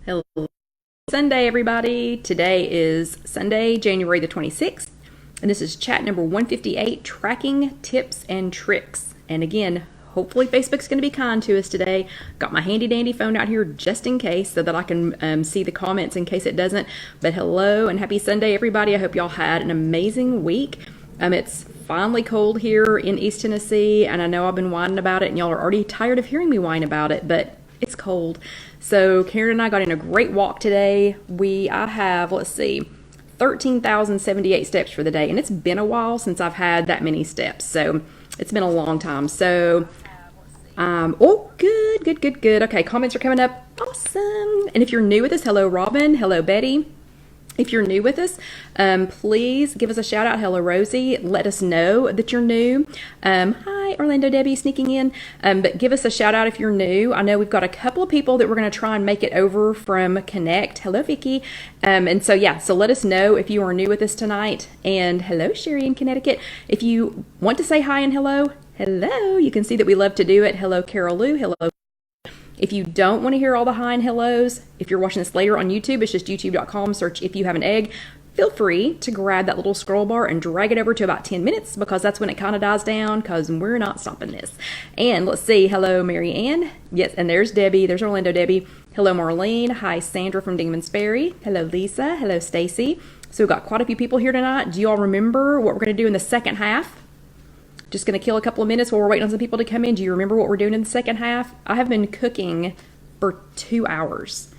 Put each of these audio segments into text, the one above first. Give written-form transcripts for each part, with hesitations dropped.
Hello. Sunday, everybody. Today is Sunday, January the 26th, and this is chat number 158, Tracking Tips and Tricks. And again, hopefully Facebook's going to be kind to us today. Got my handy dandy phone out here just in case so that I can see the comments in case it doesn't. But hello and happy Sunday, everybody. I hope y'all had an amazing week. It's finally cold here in East Tennessee, and I know I've been whining about it, and y'all are already tired of hearing me whine about it, but it's cold. So Karen and I got in a great walk today. I have, let's see, 13,078 steps for the day, and it's been a while since I've had that many steps, so it's been a long time. So oh, good. Okay, comments are coming up. Awesome. And if you're new with us, hello Robin, hello Betty. If you're new with us, please give us a shout out. Hello, Rosie. Let us know that you're new. Hi, Orlando Debbie sneaking in. But give us a shout out if you're new. I know we've got a couple of people that we're going to try and make it over from Connect. Hello, Vicky. And so, yeah, so let us know if you are new with us tonight. And hello, Sherry in Connecticut. If you want to say hi and hello, you can see that we love to do it. Hello, Carol Lou. Hello. If you don't want to hear all the hi and hellos, if you're watching this later on YouTube, it's just youtube.com, search If You Have an Egg. Feel free to grab that little scroll bar and drag it over to about 10 minutes because that's when it kind of dies down because we're not stopping this. And let's see. Hello, Mary Ann. Yes, and there's Debbie. There's Orlando Debbie. Hello, Marlene. Hi, Sandra from Dingman's Ferry. Hello, Lisa. Hello, Stacy. So we've got quite a few people here tonight. Do you all remember what we're going to do in the second half? Just going to kill a couple of minutes while we're waiting on some people to come in. Do you remember what we're doing in the second half? I have been cooking for 2 hours.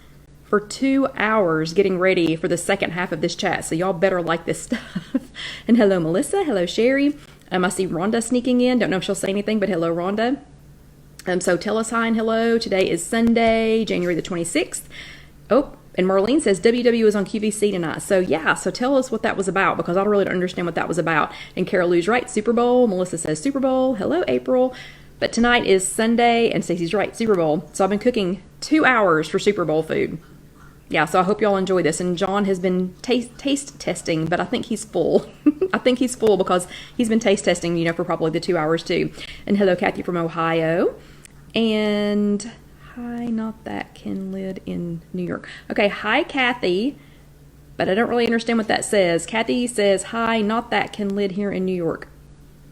For 2 hours getting ready for the second half of this chat. So y'all better like this stuff. And hello, Melissa. Hello, Sherry. I see Rhonda sneaking in. Don't know if she'll say anything, but hello, Rhonda. So tell us hi and hello. Today is Sunday, January the 26th. Oh, and Marlene says WW is on QVC tonight. So yeah, so tell us what that was about because I really don't understand what that was about. And Carol Lou's right, Super Bowl. Melissa says Super Bowl. Hello, April. But tonight is Sunday, and Stacey's right, Super Bowl. So I've been cooking 2 hours for Super Bowl food. Yeah, so I hope y'all enjoy this. And John has been taste testing, but I think he's full. I think he's full because he's been taste testing, for probably the 2 hours too. And hello, Kathy from Ohio. And hi, not that can live in New York. Okay, hi, Kathy, but I don't really understand what that says. Kathy says, hi, not that can live here in New York.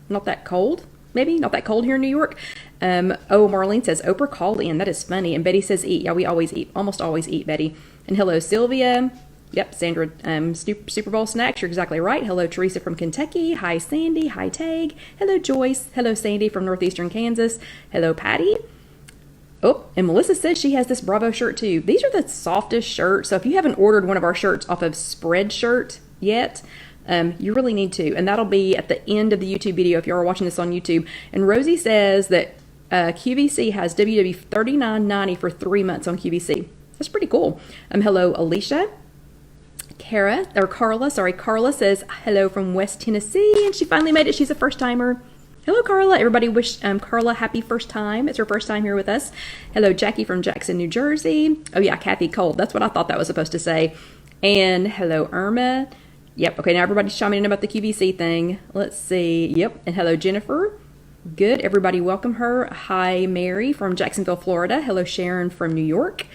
Not that cold? Maybe? Not that cold here in New York? Oh, Marlene says, Oprah called in. That is funny. And Betty says, eat. Yeah, we always eat. Almost always eat, Betty. And hello, Sylvia. Yep, Sandra, Super Bowl snacks. You're exactly right. Hello, Teresa from Kentucky. Hi, Sandy. Hi, Tag. Hello, Joyce. Hello, Sandy from Northeastern Kansas. Hello, Patty. Oh, and Melissa says she has this Bravo shirt too. These are the softest shirts. So if you haven't ordered one of our shirts off of Spreadshirt yet, you really need to. And that'll be at the end of the YouTube video if you are watching this on YouTube. And Rosie says that QVC has WW $39.90 for 3 months on QVC. That's pretty cool. Hello, Alicia. Carla says hello from West Tennessee. And she finally made it. She's a first timer. Hello, Carla. Everybody wish Carla happy first time. It's her first time here with us. Hello, Jackie from Jackson, New Jersey. Oh, yeah, Kathy Cold. That's what I thought that was supposed to say. And hello, Irma. Yep. Okay, now everybody's chiming in about the QVC thing. Let's see. Yep. And hello, Jennifer. Good. Everybody welcome her. Hi, Mary from Jacksonville, Florida. Hello, Sharon from New York.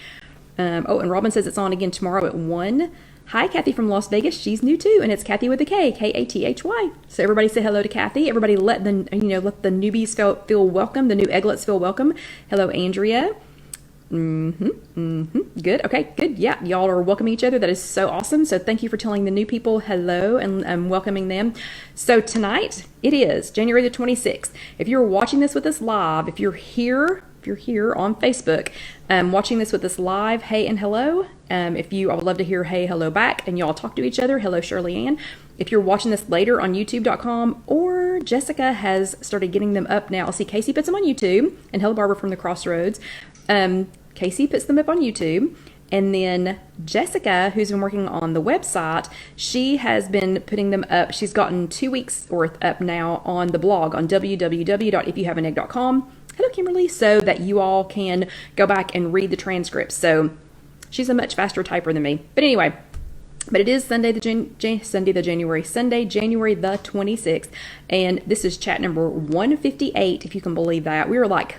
Oh, and Robin says it's on again tomorrow at 1. Hi, Kathy from Las Vegas. She's new too, and it's Kathy with a K, K-A-T-H-Y. So everybody say hello to Kathy. Everybody let the newbies feel welcome. The new egglets feel welcome. Hello, Andrea. Good. Okay, good. Yeah, y'all are welcoming each other. That is so awesome. So thank you for telling the new people hello and welcoming them. So tonight it is January the 26th. If you're watching this with us live, if you're here on Facebook, watching this with us live, hey and hello. I would love to hear hey, hello back, and y'all talk to each other. Hello, Shirley Ann. If you're watching this later on youtube.com, or Jessica has started getting them up now. I'll see Casey puts them on YouTube, and hello, Barbara from the Crossroads. Casey puts them up on YouTube. And then Jessica, who's been working on the website, she has been putting them up. She's gotten 2 weeks worth up now on the blog on www.ifyouhaveanegg.com. Hello, Kimberly. So that you all can go back and read the transcripts. So she's a much faster typer than me. But anyway, but it is Sunday, January the 26th. And this is chat number 158, if you can believe that. We were like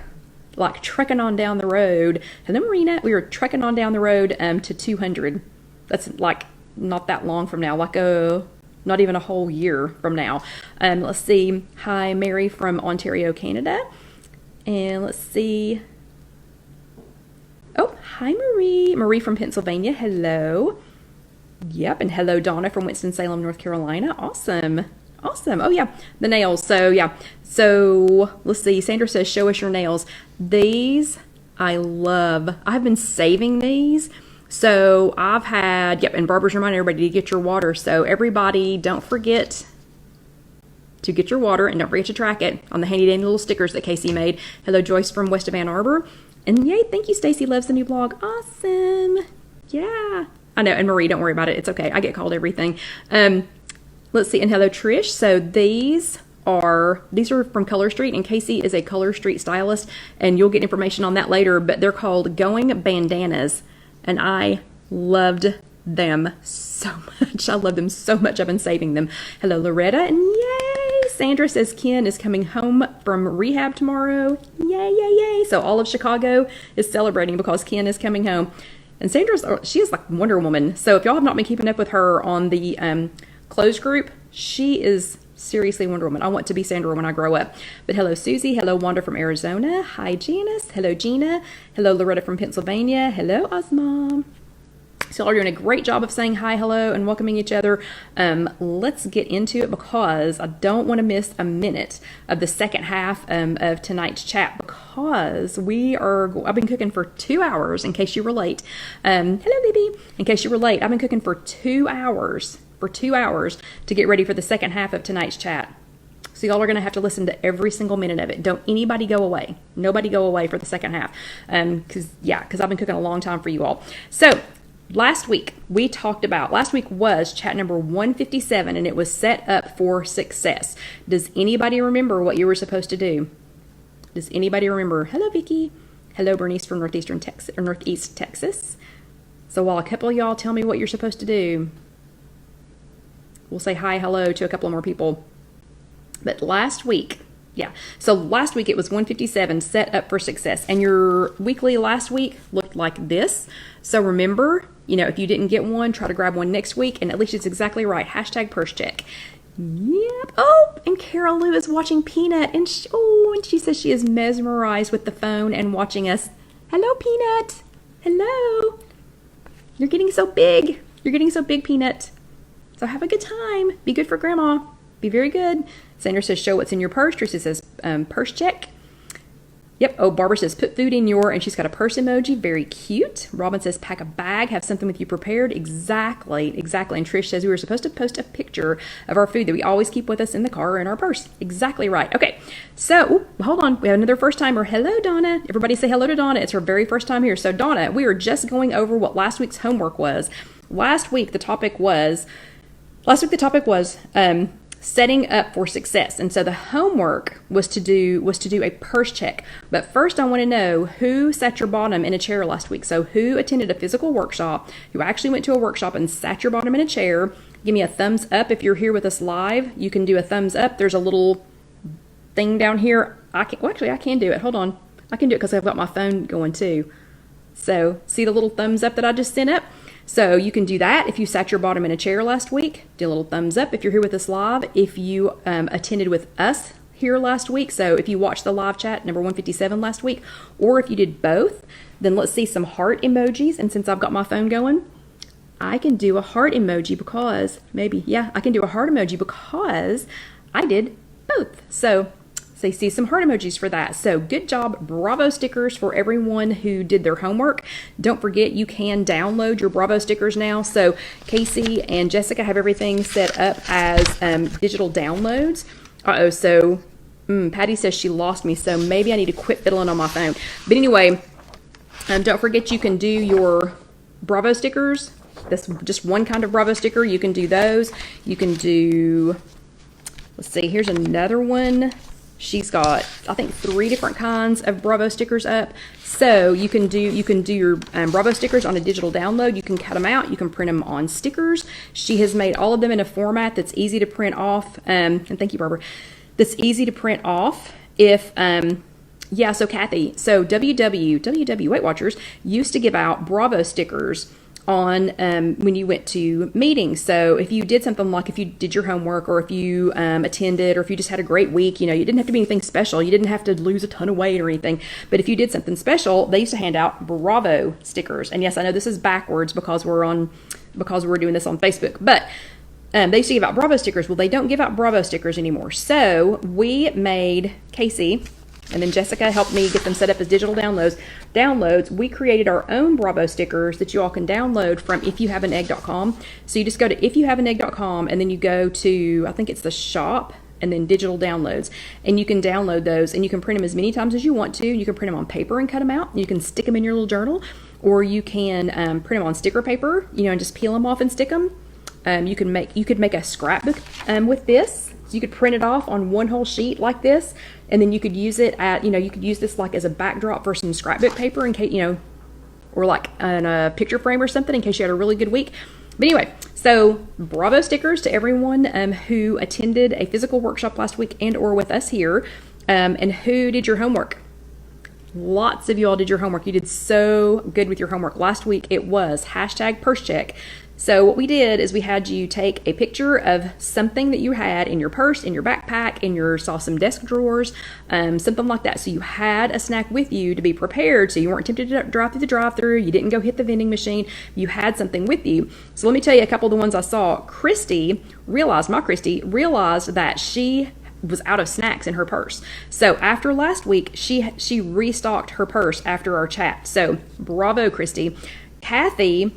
like trekking on down the road. Hello, Marina. We were trekking on down the road to 200. That's like not that long from now, like not even a whole year from now. Let's see. Hi, Mary from Ontario, Canada. And let's see. Oh, hi, Marie. Marie from Pennsylvania. Hello. Yep, and hello, Donna from Winston-Salem, North Carolina. Awesome. Awesome. Oh, yeah, the nails. So, yeah. So, let's see. Sandra says, show us your nails. These, I love. I've been saving these. So, I've had, yep, and Barbara's reminding everybody to get your water. So, everybody, don't forget to get your water, and don't forget to track it on the handy-dandy little stickers that Casey made. Hello, Joyce from west of Ann Arbor. And yay, thank you, Stacy loves the new blog. Awesome. Yeah. I know, and Marie, don't worry about it. It's okay. I get called everything. Let's see, and hello, Trish. So these are from Color Street, and Casey is a Color Street stylist, and you'll get information on that later, but they're called Going Bandanas, and I loved them so much. I love them so much. I've been saving them. Hello, Loretta, and yay! Sandra says Ken is coming home from rehab tomorrow. Yay, yay, yay. So all of Chicago is celebrating because Ken is coming home. And she is like Wonder Woman. So if y'all have not been keeping up with her on the closed group, she is seriously Wonder Woman. I want to be Sandra when I grow up. But hello, Susie. Hello, Wanda from Arizona. Hi, Janice. Hello, Gina. Hello, Loretta from Pennsylvania. Hello, Osmom. So y'all are doing a great job of saying hi, hello, and welcoming each other. Let's get into it because I don't want to miss a minute of the second half of tonight's chat because I've been cooking for 2 hours, in case you were late. Hello, Libby. In case you were late, I've been cooking for 2 hours, to get ready for the second half of tonight's chat. So y'all are going to have to listen to every single minute of it. Don't anybody go away. Nobody go away for the second half. Because I've been cooking a long time for you all. So, last week was chat number 157, and it was set up for success. Does anybody remember what you were supposed to do? Does anybody remember? Hello, Vicky. Hello, Bernice from Northeast Texas. So while a couple of y'all tell me what you're supposed to do, we'll say hi, hello to a couple of more people. But last week it was 157, set up for success. And your weekly last week looked like this. So remember, if you didn't get one, try to grab one next week. And at least it's exactly right. Hashtag purse check. Yep. Oh, and Carol Lou is watching Peanut. And she says she is mesmerized with the phone and watching us. Hello, Peanut. Hello. You're getting so big. Peanut. So have a good time. Be good for Grandma. Be very good. Sandra says, show what's in your purse. Teresa says, purse check. Yep. Oh, Barbara says, put food in and she's got a purse emoji. Very cute. Robin says, pack a bag. Have something with you prepared. Exactly. And Trish says, we were supposed to post a picture of our food that we always keep with us in the car or in our purse. Exactly right. Okay. So, hold on. We have another first timer. Hello, Donna. Everybody say hello to Donna. It's her very first time here. So, Donna, we are just going over what last week's homework was. Last week, the topic was setting up for success. And so the homework was to do a purse check. But first I want to know who sat your bottom in a chair last week. So who attended a physical workshop, who actually went to a workshop and sat your bottom in a chair. Give me a thumbs up if you're here with us live. You can do a thumbs up. There's a little thing down here. I can do it. Hold on. I can do it because I've got my phone going too. So see the little thumbs up that I just sent up? So you can do that if you sat your bottom in a chair last week. Do a little thumbs up if you're here with us live. If you attended with us here last week, so if you watched the live chat, number 157 last week, or if you did both, then let's see some heart emojis. And since I've got my phone going, I can do a heart emoji because I can do a heart emoji because I did both. So see some heart emojis for that. So good job. Bravo stickers for everyone who did their homework. Don't forget you can download your Bravo stickers now. So Casey and Jessica have everything set up as digital downloads. So Patty says she lost me, so maybe I need to quit fiddling on my phone. But anyway, don't forget you can do your Bravo stickers. That's just one kind of Bravo sticker. You can do those. You can do, let's see, here's another one. She's got, I think, 3 different kinds of Bravo stickers up. So you can do your Bravo stickers on a digital download. You can cut them out. You can print them on stickers. She has made all of them in a format that's easy to print off. And thank you, Barbara. That's easy to print off if Yeah, so Kathy, so WW Weight Watchers used to give out Bravo stickers on when you went to meetings. So if you did something like if you did your homework, or if you attended, or if you just had a great week, you didn't have to be anything special. You didn't have to lose a ton of weight or anything. But if you did something special, they used to hand out Bravo stickers. And yes, I know this is backwards because we're doing this on Facebook, but they used to give out Bravo stickers. Well, they don't give out Bravo stickers anymore. So we made, Casey and then Jessica helped me get them set up as digital downloads. We created our own Bravo stickers that you all can download from IfYouHaveAnEgg.com. So you just go to IfYouHaveAnEgg.com, and then you go to, I think it's the shop, and then digital downloads, and you can download those, and you can print them as many times as you want to. You can print them on paper and cut them out. You can stick them in your little journal, or you can print them on sticker paper, and just peel them off and stick them. You could make a scrapbook with this. So you could print it off on one whole sheet like this, and then you could use it at, you could use this like as a backdrop for some scrapbook paper in case, or like in a picture frame or something in case you had a really good week. But anyway, so Bravo stickers to everyone who attended a physical workshop last week and or with us here, and who did your homework. Lots of you all did your homework. You did so good with your homework. Last week it was #PurseCheck. So what we did is we had you take a picture of something that you had in your purse, in your backpack, saw some desk drawers, something like that. So you had a snack with you to be prepared, so you weren't tempted to drive through the drive-thru, you didn't go hit the vending machine, you had something with you. So let me tell you a couple of the ones I saw. Christy realized that she was out of snacks in her purse. So after last week, she restocked her purse after our chat. So bravo, Christy. Kathy,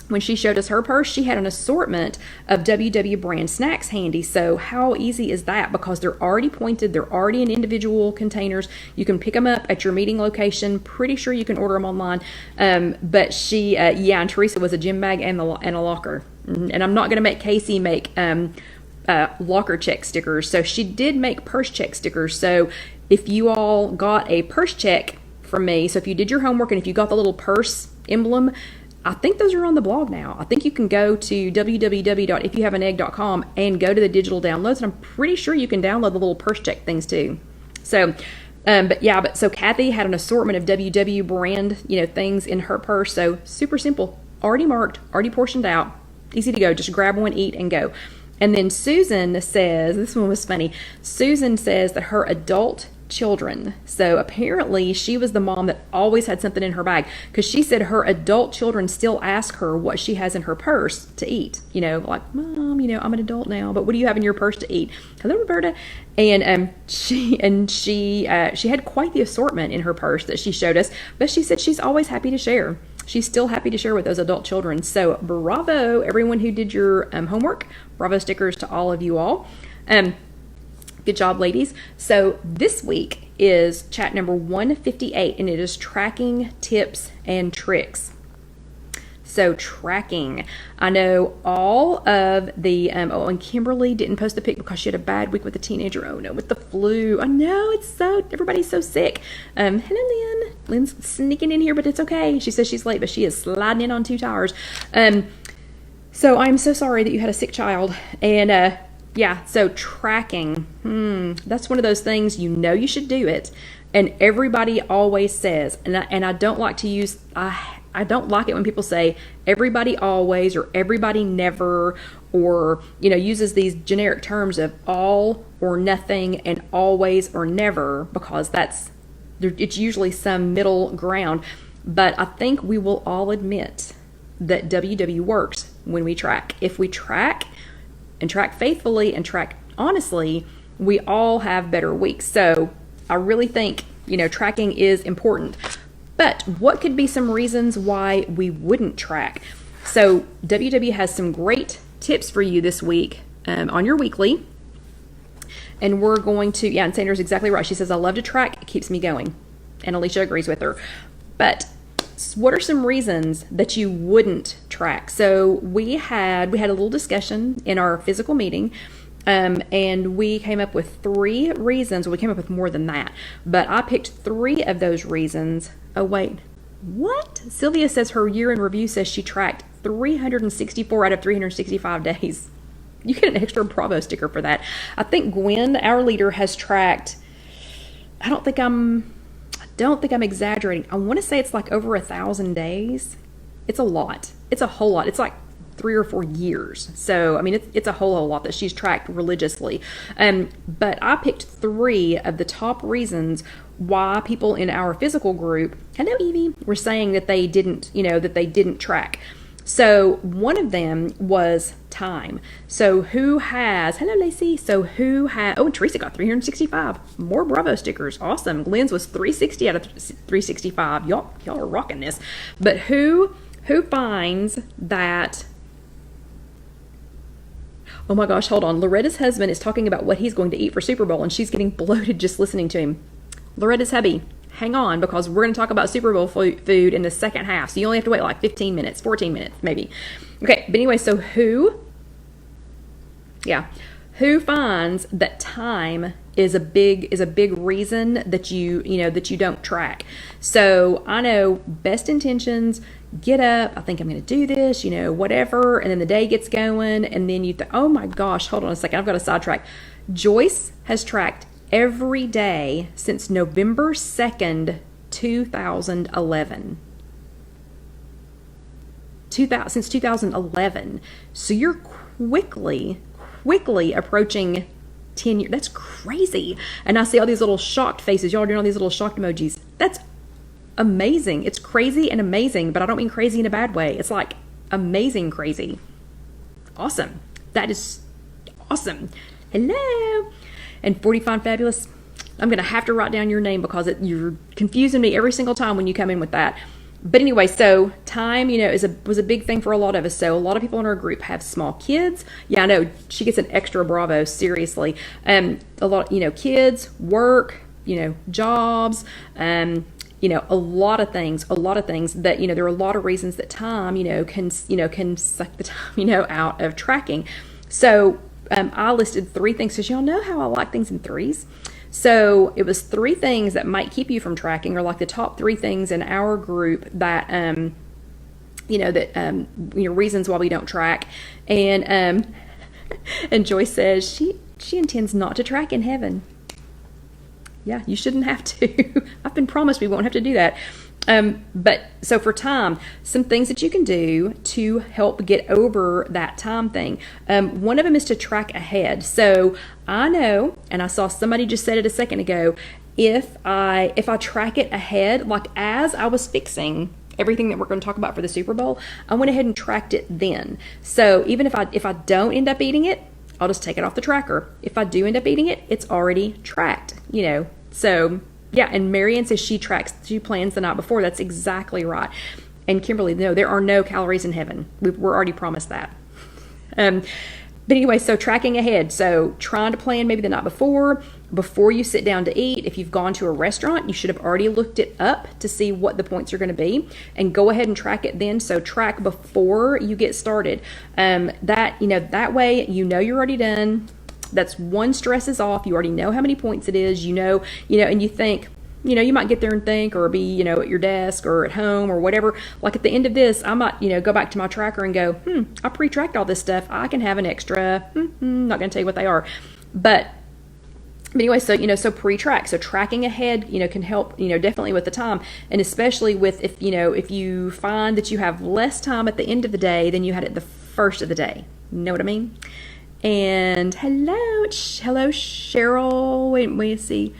when she showed us her purse, she had an assortment of WW brand snacks handy. So how easy is that? Because they're already pointed, they're already in individual containers. You can pick them up at your meeting location. Pretty sure you can order them online. But she, and Teresa was a gym bag and a locker. And I'm not going to make Casey make locker check stickers. So she did make purse check stickers. So if you all got a purse check from me, so if you did your homework and if you got the little purse emblem, I think those are on the blog now. I think you can go to www.ifyouhaveanegg.com and go to the digital downloads, and I'm pretty sure you can download the little purse check things too. So, so Kathy had an assortment of WW brand, things in her purse. So super simple, already marked, already portioned out, easy to go. Just grab one, eat, and go. And then Susan says, this one was funny. Susan says that her adult children, so apparently she was the mom that always had something in her bag, because she said her adult children still ask her what she has in her purse to eat, like, Mom, I'm an adult now, but what do you have in your purse to eat? Hello, Roberta. And she had quite the assortment in her purse that she showed us, but she said she's always happy to share. She's still happy to share with those adult children. So bravo, everyone who did your homework. Bravo stickers to all of you all. Good job, ladies. So this week is chat number 158, and it is tracking tips and tricks. So tracking. I know all of the, and Kimberly didn't post the pic because she had a bad week with a teenager. Oh no, with the flu. I know, everybody's so sick. Hello, Lynn. Lynn's sneaking in here, but it's okay. She says she's late, but she is sliding in on 2 tires. So I'm so sorry that you had a sick child. And, so tracking, that's one of those things, you should do it. And everybody always says, and I don't like to use, I don't like it when people say everybody always or everybody never, or, uses these generic terms of all or nothing and always or never, because it's usually some middle ground. But I think we will all admit that WW works when we track. If we track and track faithfully and track honestly, we all have better weeks. So I really think, tracking is important. But what could be some reasons why we wouldn't track? So WW has some great tips for you this week on your weekly. And we're going to, and Sandra's exactly right. She says, I love to track. It keeps me going. And Alicia agrees with her. But what are some reasons that you wouldn't track? So we had a little discussion in our physical meeting, and we came up with 3 reasons. We came up with more than that, but I picked 3 of those reasons. Oh wait, what? Sylvia says her year in review says she tracked 364 out of 365 days. You get an extra Bravo sticker for that. I think Gwen, our leader, has tracked don't think I'm exaggerating. I want to say it's like over 1,000 days. It's a lot. It's a whole lot. It's like 3 or 4 years. So, I mean, it's a whole lot that she's tracked religiously. But I picked 3 of the top reasons why people in our physical group, hello Evie, were saying that they didn't track. So one of them was time. So who has, hello Lacey, so who has, oh, and Teresa got 365. More Bravo stickers. Awesome. Glenn's was 360 out of 365. Y'all are rocking this. But who finds that, oh my gosh, hold on. Loretta's husband is talking about what he's going to eat for Super Bowl, and she's getting bloated just listening to him. Loretta's hubby, hang on, because we're going to talk about Super Bowl food in the second half. So you only have to wait like 15 minutes, 14 minutes, maybe. Okay, but anyway, so who finds that time is a big reason that you don't track? So I know best intentions, get up, I think I'm going to do this, whatever, and then the day gets going, and then you think, oh my gosh, hold on a second, I've got a sidetrack. Joyce has tracked every day since November 2nd, 2011. Since 2011. So you're quickly approaching 10 years. That's crazy. And I see all these little shocked faces. Y'all are doing all these little shocked emojis. That's amazing. It's crazy and amazing, but I don't mean crazy in a bad way. It's like amazing crazy. Awesome. That is awesome. Hello. And 45 Fabulous, I'm going to have to write down your name because you're confusing me every single time when you come in with that. But anyway, so time, was a big thing for a lot of us. So a lot of people in our group have small kids. Yeah, I know. She gets an extra bravo, seriously. A lot, kids, work, jobs, a lot of things that, there are a lot of reasons that time, can suck the time, out of tracking. So, I listed 3 things because y'all know how I like things in 3s. So it was 3 things that might keep you from tracking, or like the top 3 things in our group that, reasons why we don't track. And Joyce says she intends not to track in heaven. Yeah, you shouldn't have to. I've been promised we won't have to do that. But so for time, some things that you can do to help get over that time thing. One of them is to track ahead. So I know, and I saw somebody just said it a second ago, if I track it ahead, like as I was fixing everything that we're going to talk about for the Super Bowl, I went ahead and tracked it then. So even if I don't end up eating it, I'll just take it off the tracker. If I do end up eating it, it's already tracked, so yeah, and Marianne says she plans the night before. That's exactly right. And Kimberly, no, there are no calories in heaven. We're already promised that. But anyway, so tracking ahead. So trying to plan maybe the night before you sit down to eat. If you've gone to a restaurant, you should have already looked it up to see what the points are going to be, and go ahead and track it then. So track before you get started. That way, you're already done. That's one stress is off. You already know how many points it is, and you think, you might get there and think, or be, at your desk or at home or whatever. Like at the end of this, I might, go back to my tracker and go, I pre-tracked all this stuff. I can have an extra, not going to tell you what they are. But anyway, so pre-track. So tracking ahead, can help, definitely with the time. And especially with, if you find that you have less time at the end of the day than you had at the first of the day. You know what I mean? And hello, Cheryl. Wait, see.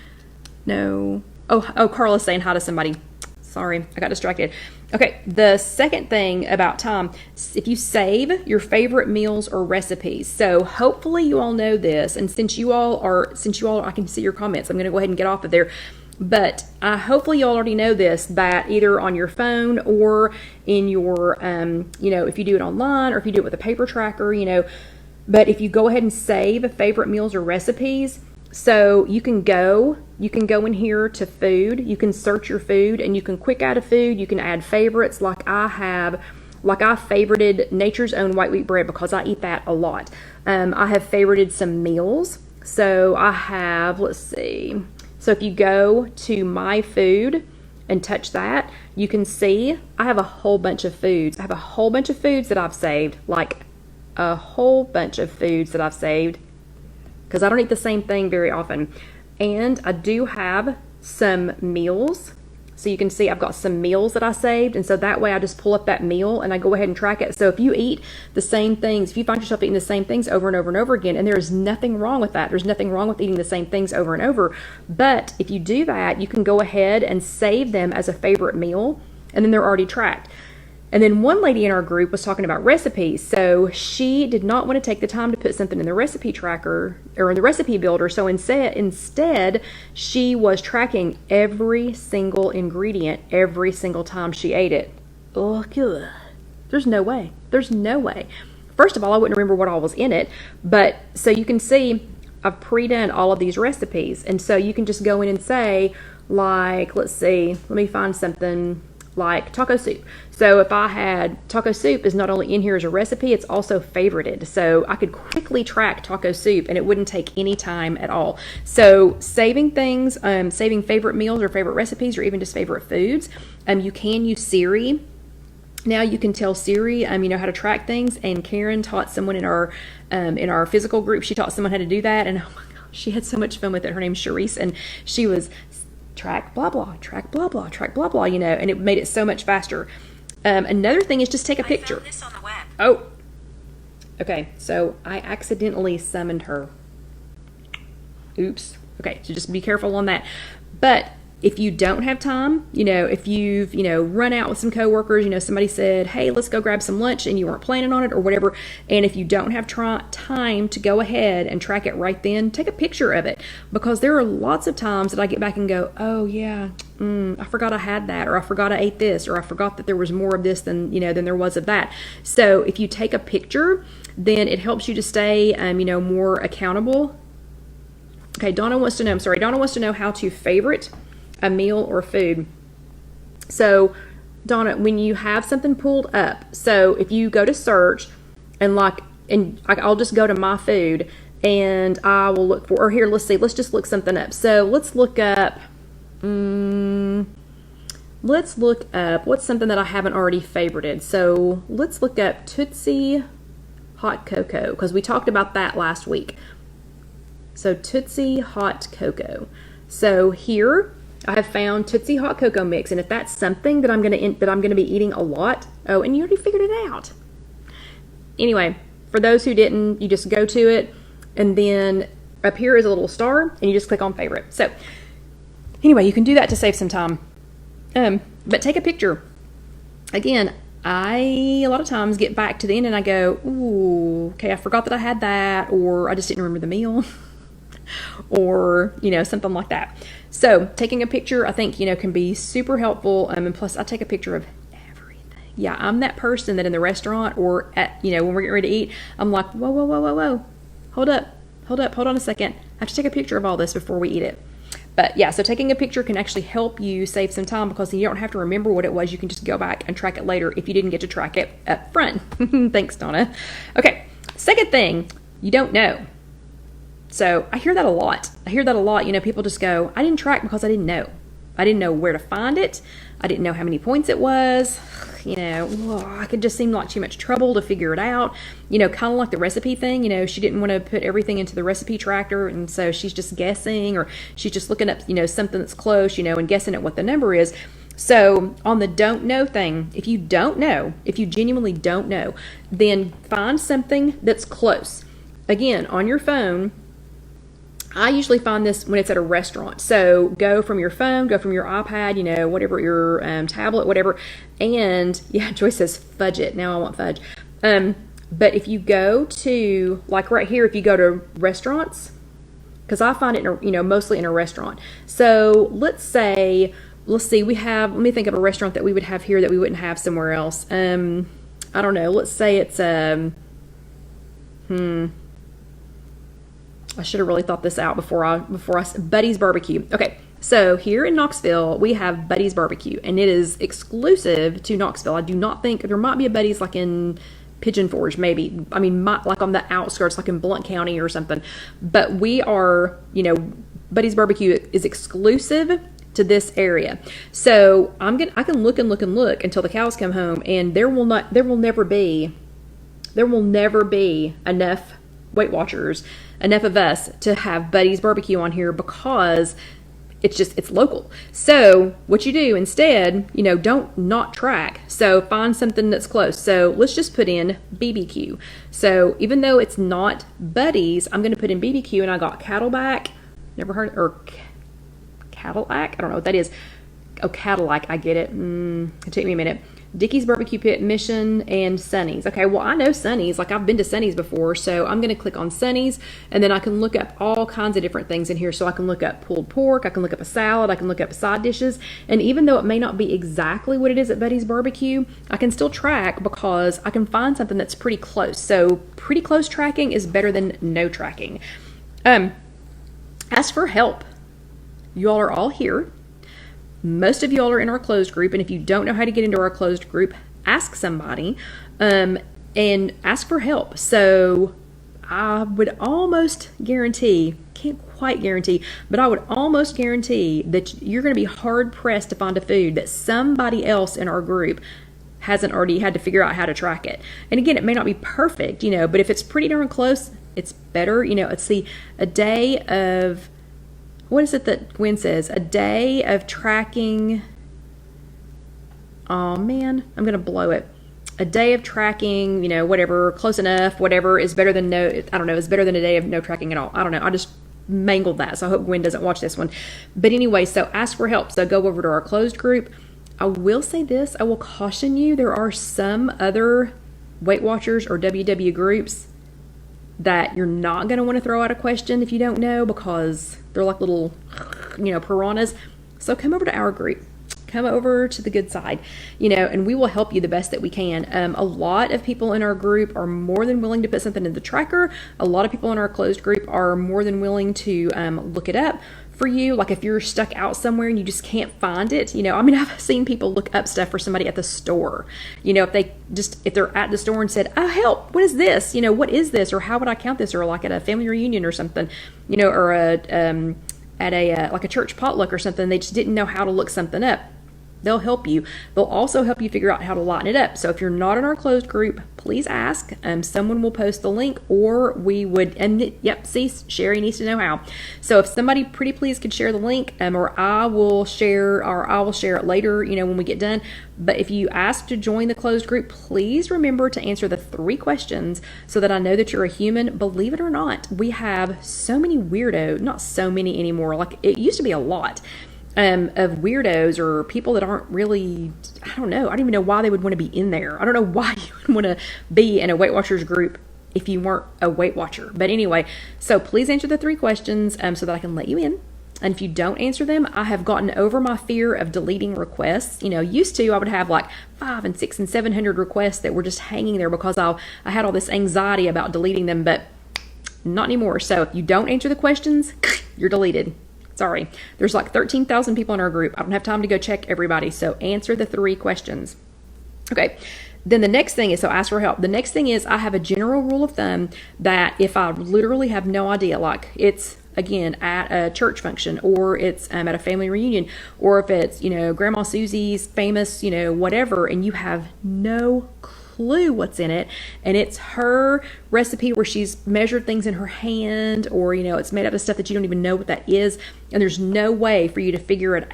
No. Oh, Carla's saying hi to somebody. Sorry, I got distracted. Okay, the second thing about time, if you save your favorite meals or recipes. So hopefully you all know this, and since you all, I can see your comments, I'm going to go ahead and get off of there. But hopefully you all already know this, that either on your phone or in your, if you do it online or if you do it with a paper tracker, but if you go ahead and save favorite meals or recipes, so you can go in here to food, you can search your food, and you can quick add a food, you can add favorites. Like I favorited Nature's Own white wheat bread because I eat that a lot. I have favorited some meals. So I have, let's see. So if you go to my food and touch that, you can see I have a whole bunch of foods. I have a whole bunch of foods that I've saved, because I don't eat the same thing very often. And I do have some meals. So you can see I've got some meals that I saved, and so that way I just pull up that meal and I go ahead and track it. So if you eat the same things, if you find yourself eating the same things over and over and over again, and there is nothing wrong with that. There's nothing wrong with eating the same things over and over. But if you do that, you can go ahead and save them as a favorite meal, and then they're already tracked. And then one lady in our group was talking about recipes. So she did not want to take the time to put something in the recipe tracker or in the recipe builder. So instead, she was tracking every single ingredient every single time she ate it. Oh, good. There's no way. There's no way. First of all, I wouldn't remember what all was in it. But so you can see I've pre-done all of these recipes. And so you can just go in and say, like, let's see, let me find something like taco soup. So if I had taco soup is not only in here as a recipe, it's also favorited. So I could quickly track taco soup and it wouldn't take any time at all. So saving things, saving favorite meals or favorite recipes or even just favorite foods, you can use Siri. Now you can tell Siri, you know, how to track things. And Karen taught someone in our physical group, she taught someone how to do that. And oh my gosh, she had so much fun with it. Her name's Charisse, and she was track blah blah, track blah blah, track blah blah, you know, and it made it so much faster. Another thing is just take a picture. I found this on the web. Oh, okay, so I accidentally summoned her. Oops. Okay, so just be careful on that. But if you don't have time, you know, if you've, you know, run out with some coworkers, you know, somebody said, hey, let's go grab some lunch, and you weren't planning on it or whatever, and if you don't have time to go ahead and track it right then, take a picture of it, because there are lots of times that I get back and go, oh yeah, I forgot I had that, or I forgot I ate this, or I forgot that there was more of this than, you know, than there was of that. So if you take a picture, then it helps you to stay, you know, more accountable. Okay, Donna wants to know how to favorite a meal or food. So Donna, when you have something pulled up, so if you go to search and I'll just go to my food and I will look for, or here, let's see, let's just look something up. So let's look up what's something that I haven't already favorited. So let's look up Tootsie Hot Cocoa, because we talked about that last week. So Tootsie Hot Cocoa. So here I have found Tootsie Hot Cocoa Mix, and if that's something that I'm gonna be eating a lot, oh, and you already figured it out. Anyway, for those who didn't, you just go to it, and then up here is a little star, and you just click on favorite. So anyway, you can do that to save some time. But take a picture. Again, I a lot of times get back to the end and I go, ooh, okay, I forgot that I had that, or I just didn't remember the meal. Or, you know, something like that. So taking a picture, I think, you know, can be super helpful. And plus I take a picture of everything. Yeah, I'm that person that in the restaurant or at, you know, when we're getting ready to eat, I'm like, whoa, whoa, whoa, whoa, whoa. Hold on a second. I have to take a picture of all this before we eat it. But yeah, so taking a picture can actually help you save some time, because you don't have to remember what it was. You can just go back and track it later if you didn't get to track it up front. Thanks, Donna. Okay, second thing, you don't know. So I hear that a lot. You know, people just go, I didn't track because I didn't know. I didn't know where to find it. I didn't know how many points it was. You know, it could just seem like too much trouble to figure it out. You know, kind of like the recipe thing. You know, she didn't want to put everything into the recipe tracker, and so she's just guessing, or she's just looking up, you know, something that's close, you know, and guessing at what the number is. So on the don't know thing, if you genuinely don't know, then find something that's close. Again, on your phone, I usually find this when it's at a restaurant. So go from your phone, go from your iPad, you know, whatever, your tablet, whatever. And yeah, Joyce says fudge it. Now I want fudge. But if you go to, like right here, if you go to restaurants, because I find it, you know, mostly in a restaurant. So let's see, let me think of a restaurant that we would have here that we wouldn't have somewhere else. I don't know. Let's say it's, I should have really thought this out before I Buddy's Barbecue. Okay, so here in Knoxville, we have Buddy's Barbecue, and it is exclusive to Knoxville. I do not think, there might be a Buddy's like in Pigeon Forge, maybe. I mean, like on the outskirts, like in Blount County or something. But we are, you know, Buddy's Barbecue is exclusive to this area. So I can look and look and look until the cows come home, and there will never be enough Weight Watchers, enough of us to have Buddy's Barbecue on here, because it's local. So what you do instead, don't not track. So find something that's close. So let's just put in BBQ. So even though it's not Buddies, I'm going to put in BBQ, and I got Cattleback. Never heard, or Cadillac? I don't know what that is. Oh, Cadillac, I get it. It took me a minute. Dickey's Barbecue Pit, Mission, and Sonny's. Okay, well, I know Sonny's. Like, I've been to Sonny's before, so I'm going to click on Sonny's, and then I can look up all kinds of different things in here. So I can look up pulled pork, I can look up a salad, I can look up side dishes, and even though it may not be exactly what it is at Buddy's Barbecue, I can still track because I can find something that's pretty close. So pretty close tracking is better than no tracking. Ask for help. You all are all here. Most of you all are in our closed group, and if you don't know how to get into our closed group, ask somebody and ask for help. So I would almost guarantee, can't quite guarantee, but I would almost guarantee that you're going to be hard pressed to find a food that somebody else in our group hasn't already had to figure out how to track it. And again, it may not be perfect, but if it's pretty darn close, it's better. Let's see, a day of, what is it that Gwen says? A day of tracking. Oh man, I'm going to blow it. A day of tracking, whatever, close enough, whatever is better than is better than a day of no tracking at all. I don't know. I just mangled that. So I hope Gwen doesn't watch this one. But anyway, so ask for help. So go over to our closed group. I will say this, I will caution you, there are some other Weight Watchers or WW groups that you're not going to want to throw out a question if you don't know, because they're like little, piranhas. So come over to our group. Come over to the good side, and we will help you the best that we can. A lot of people in our group are more than willing to put something in the tracker. A lot of people in our closed group are more than willing to look it up for you. Like if you're stuck out somewhere and you just can't find it, I've seen people look up stuff for somebody at the store. If they're at the store and said, "Oh, help, what is this? What is this? Or how would I count this?" Or like at a family reunion or something, or at a church potluck or something, they just didn't know how to look something up. They'll help you. They'll also help you figure out how to lighten it up. So if you're not in our closed group, please ask. Someone will post the link, or we would, see, Sherry needs to know how. So if somebody pretty please could share the link, or I will share it later, when we get done. But if you ask to join the closed group, please remember to answer the 3 questions so that I know that you're a human. Believe it or not, we have so many weirdos, not so many anymore. Like it used to be a lot. Of weirdos or people that aren't really, I don't even know why they would want to be in there. I don't know why you would want to be in a Weight Watchers group if you weren't a Weight Watcher. But anyway, so please answer the 3 questions so that I can let you in. And if you don't answer them, I have gotten over my fear of deleting requests. Used to, I would have like 500 and 600 and 700 requests that were just hanging there because I had all this anxiety about deleting them, but not anymore. So if you don't answer the questions, you're deleted. Sorry. There's like 13,000 people in our group. I don't have time to go check everybody. So answer the 3 questions. Okay. Then the next thing is, so ask for help. The next thing is I have a general rule of thumb that if I literally have no idea, like it's, again, at a church function, or it's at a family reunion, or if it's, Grandma Susie's famous, whatever, and you have no clue what's in it, and it's her recipe where she's measured things in her hand, or it's made out of stuff that you don't even know what that is, and there's no way for you to figure it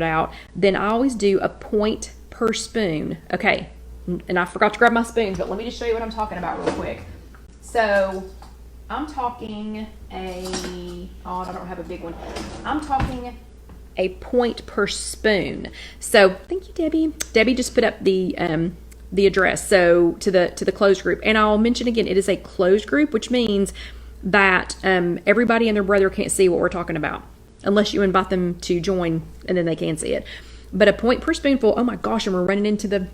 out, then I always do a point per spoon. Okay, and I forgot to grab my spoons, but let me just show you what I'm talking about real quick. So I'm talking I don't have a big one. I'm talking a point per spoon. So thank you, Debbie. Debbie just put up the address to the closed group, and I'll mention again, it is a closed group, which means that everybody and their brother can't see what we're talking about unless you invite them to join, and then they can see it. But a point per spoonful. Oh my gosh, and we're running into the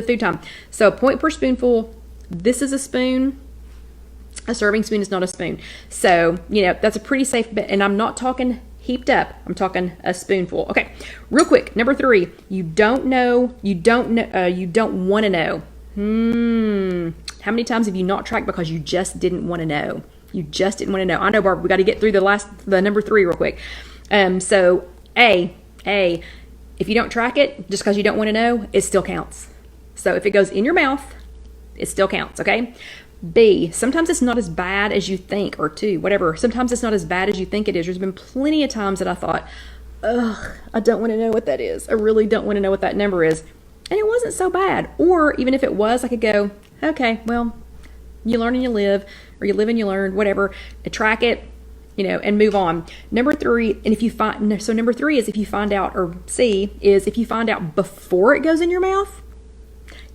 food time. So a point per spoonful. This is a spoon. A serving spoon is not a spoon. So that's a pretty safe bet, and I'm not talking heaped up. I'm talking a spoonful. Okay, real quick. Number 3, you don't want to know. How many times have you not tracked because you just didn't want to know? I know, Barb, we got to get through the number 3 real quick. So A, if you don't track it just because you don't want to know, it still counts. So if it goes in your mouth, it still counts, okay? B, sometimes it's not as bad as you think, or two, whatever. Sometimes it's not as bad as you think it is. There's been plenty of times that I thought, ugh, I don't want to know what that is. I really don't want to know what that number is. And it wasn't so bad. Or even if it was, I could go, okay, well, you learn and you live, or you live and you learn, whatever. Track it, and move on. Number three, number three is if you find out, or C is if you find out before it goes in your mouth,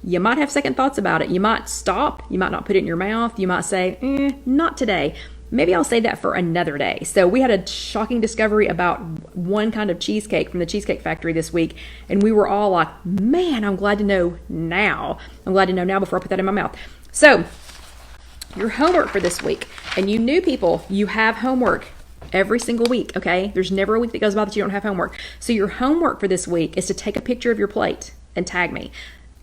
you might have second thoughts about it. You might stop. You might not put it in your mouth. You might say, not today. Maybe I'll save that for another day. So we had a shocking discovery about one kind of cheesecake from the Cheesecake Factory this week. And we were all like, man, I'm glad to know now. I'm glad to know now before I put that in my mouth. So your homework for this week. And you new people, you have homework every single week, okay? There's never a week that goes by that you don't have homework. So your homework for this week is to take a picture of your plate and tag me.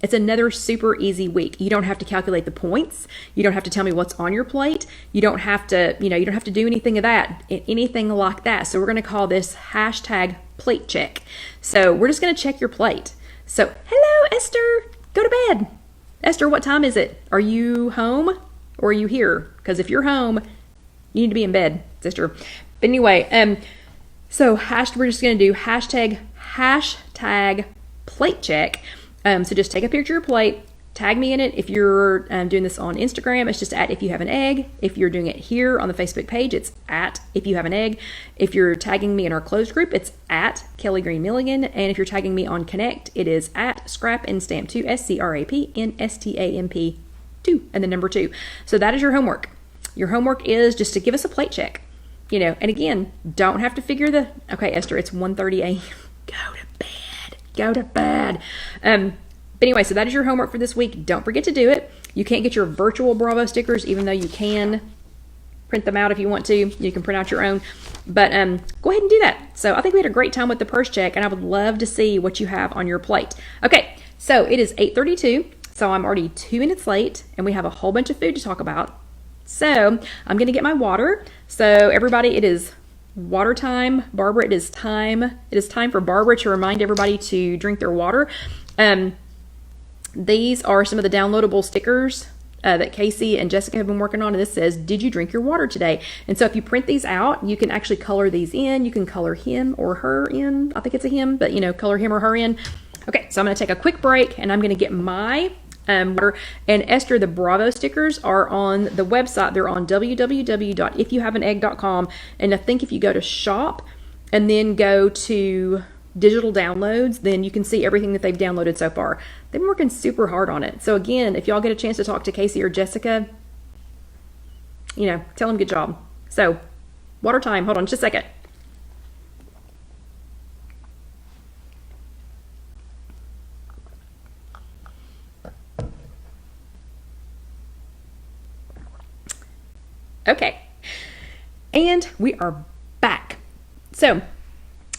It's another super easy week. You don't have to calculate the points. You don't have to tell me what's on your plate. You don't have to, you don't have to do anything of that, anything like that. So we're going to call this hashtag plate check. So we're just going to check your plate. So, hello, Esther, go to bed. Esther, what time is it? Are you home or are you here? Because if you're home, you need to be in bed, sister. But anyway, so we're just going to do hashtag plate check. So just take a picture of your plate, tag me in it. If you're doing this on Instagram, it's just at IfYouHaveAnEgg. If you're doing it here on the Facebook page, it's at IfYouHaveAnEgg. If you're tagging me in our closed group, it's at Kelly Green Milligan. And if you're tagging me on Connect, it is at Scrap and Stamp 2, SCRAPNSTAMP 2, and the number 2. So that is your homework. Your homework is just to give us a plate check. And again, don't have to figure okay, Esther, it's 1:30 a.m. Go to bed. But anyway, so that is your homework for this week. Don't forget to do it. You can't get your virtual Bravo stickers, even though you can print them out if you want to. You can print out your own. But go ahead and do that. So I think we had a great time with the purse check, and I would love to see what you have on your plate. Okay, so it is 8:32, so I'm already 2 minutes late, and we have a whole bunch of food to talk about. So I'm going to get my water. So everybody, it is water time. Barbara, it is time for Barbara to remind everybody to drink their water. These are some of the downloadable stickers that Casey and Jessica have been working on, and this says, did you drink your water today? And so if you print these out, you can actually color these in. You can color him or her in. I think it's a him, but color him or her in. Okay, so I'm going to take a quick break, and I'm going to get my water. And Esther, the Bravo stickers are on the website. They're on www.ifyouhaveanegg.com. And I think if you go to shop and then go to digital downloads, then you can see everything that they've downloaded so far. They've been working super hard on it. So again, if y'all get a chance to talk to Casey or Jessica, tell them good job. So water time. Hold on just a second. Okay, and we are back. So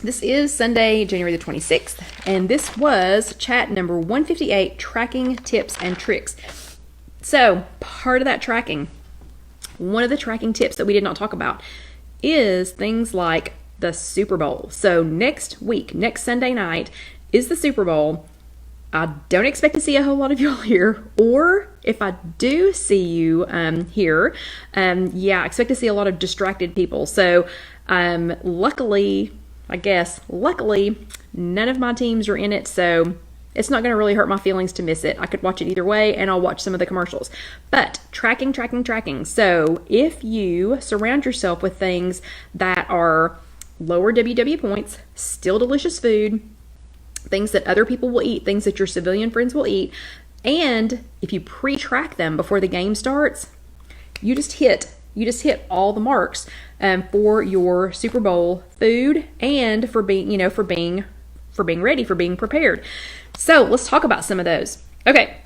this is Sunday, January the 26th, and this was chat number 158, tracking tips and tricks. So part of that tracking, one of the tracking tips that we did not talk about is things like the Super Bowl. So next Sunday night is the Super Bowl. I don't expect to see a whole lot of y'all here, or if I do see you here, I expect to see a lot of distracted people. So luckily, none of my teams are in it, so it's not going to really hurt my feelings to miss it. I could watch it either way, and I'll watch some of the commercials. But tracking. So if you surround yourself with things that are lower WW points, still delicious food, things that other people will eat, things that your civilian friends will eat, and if you pre-track them before the game starts, you just hit all the marks for your Super Bowl food and for being ready, for being prepared. So let's talk about some of those. Okay.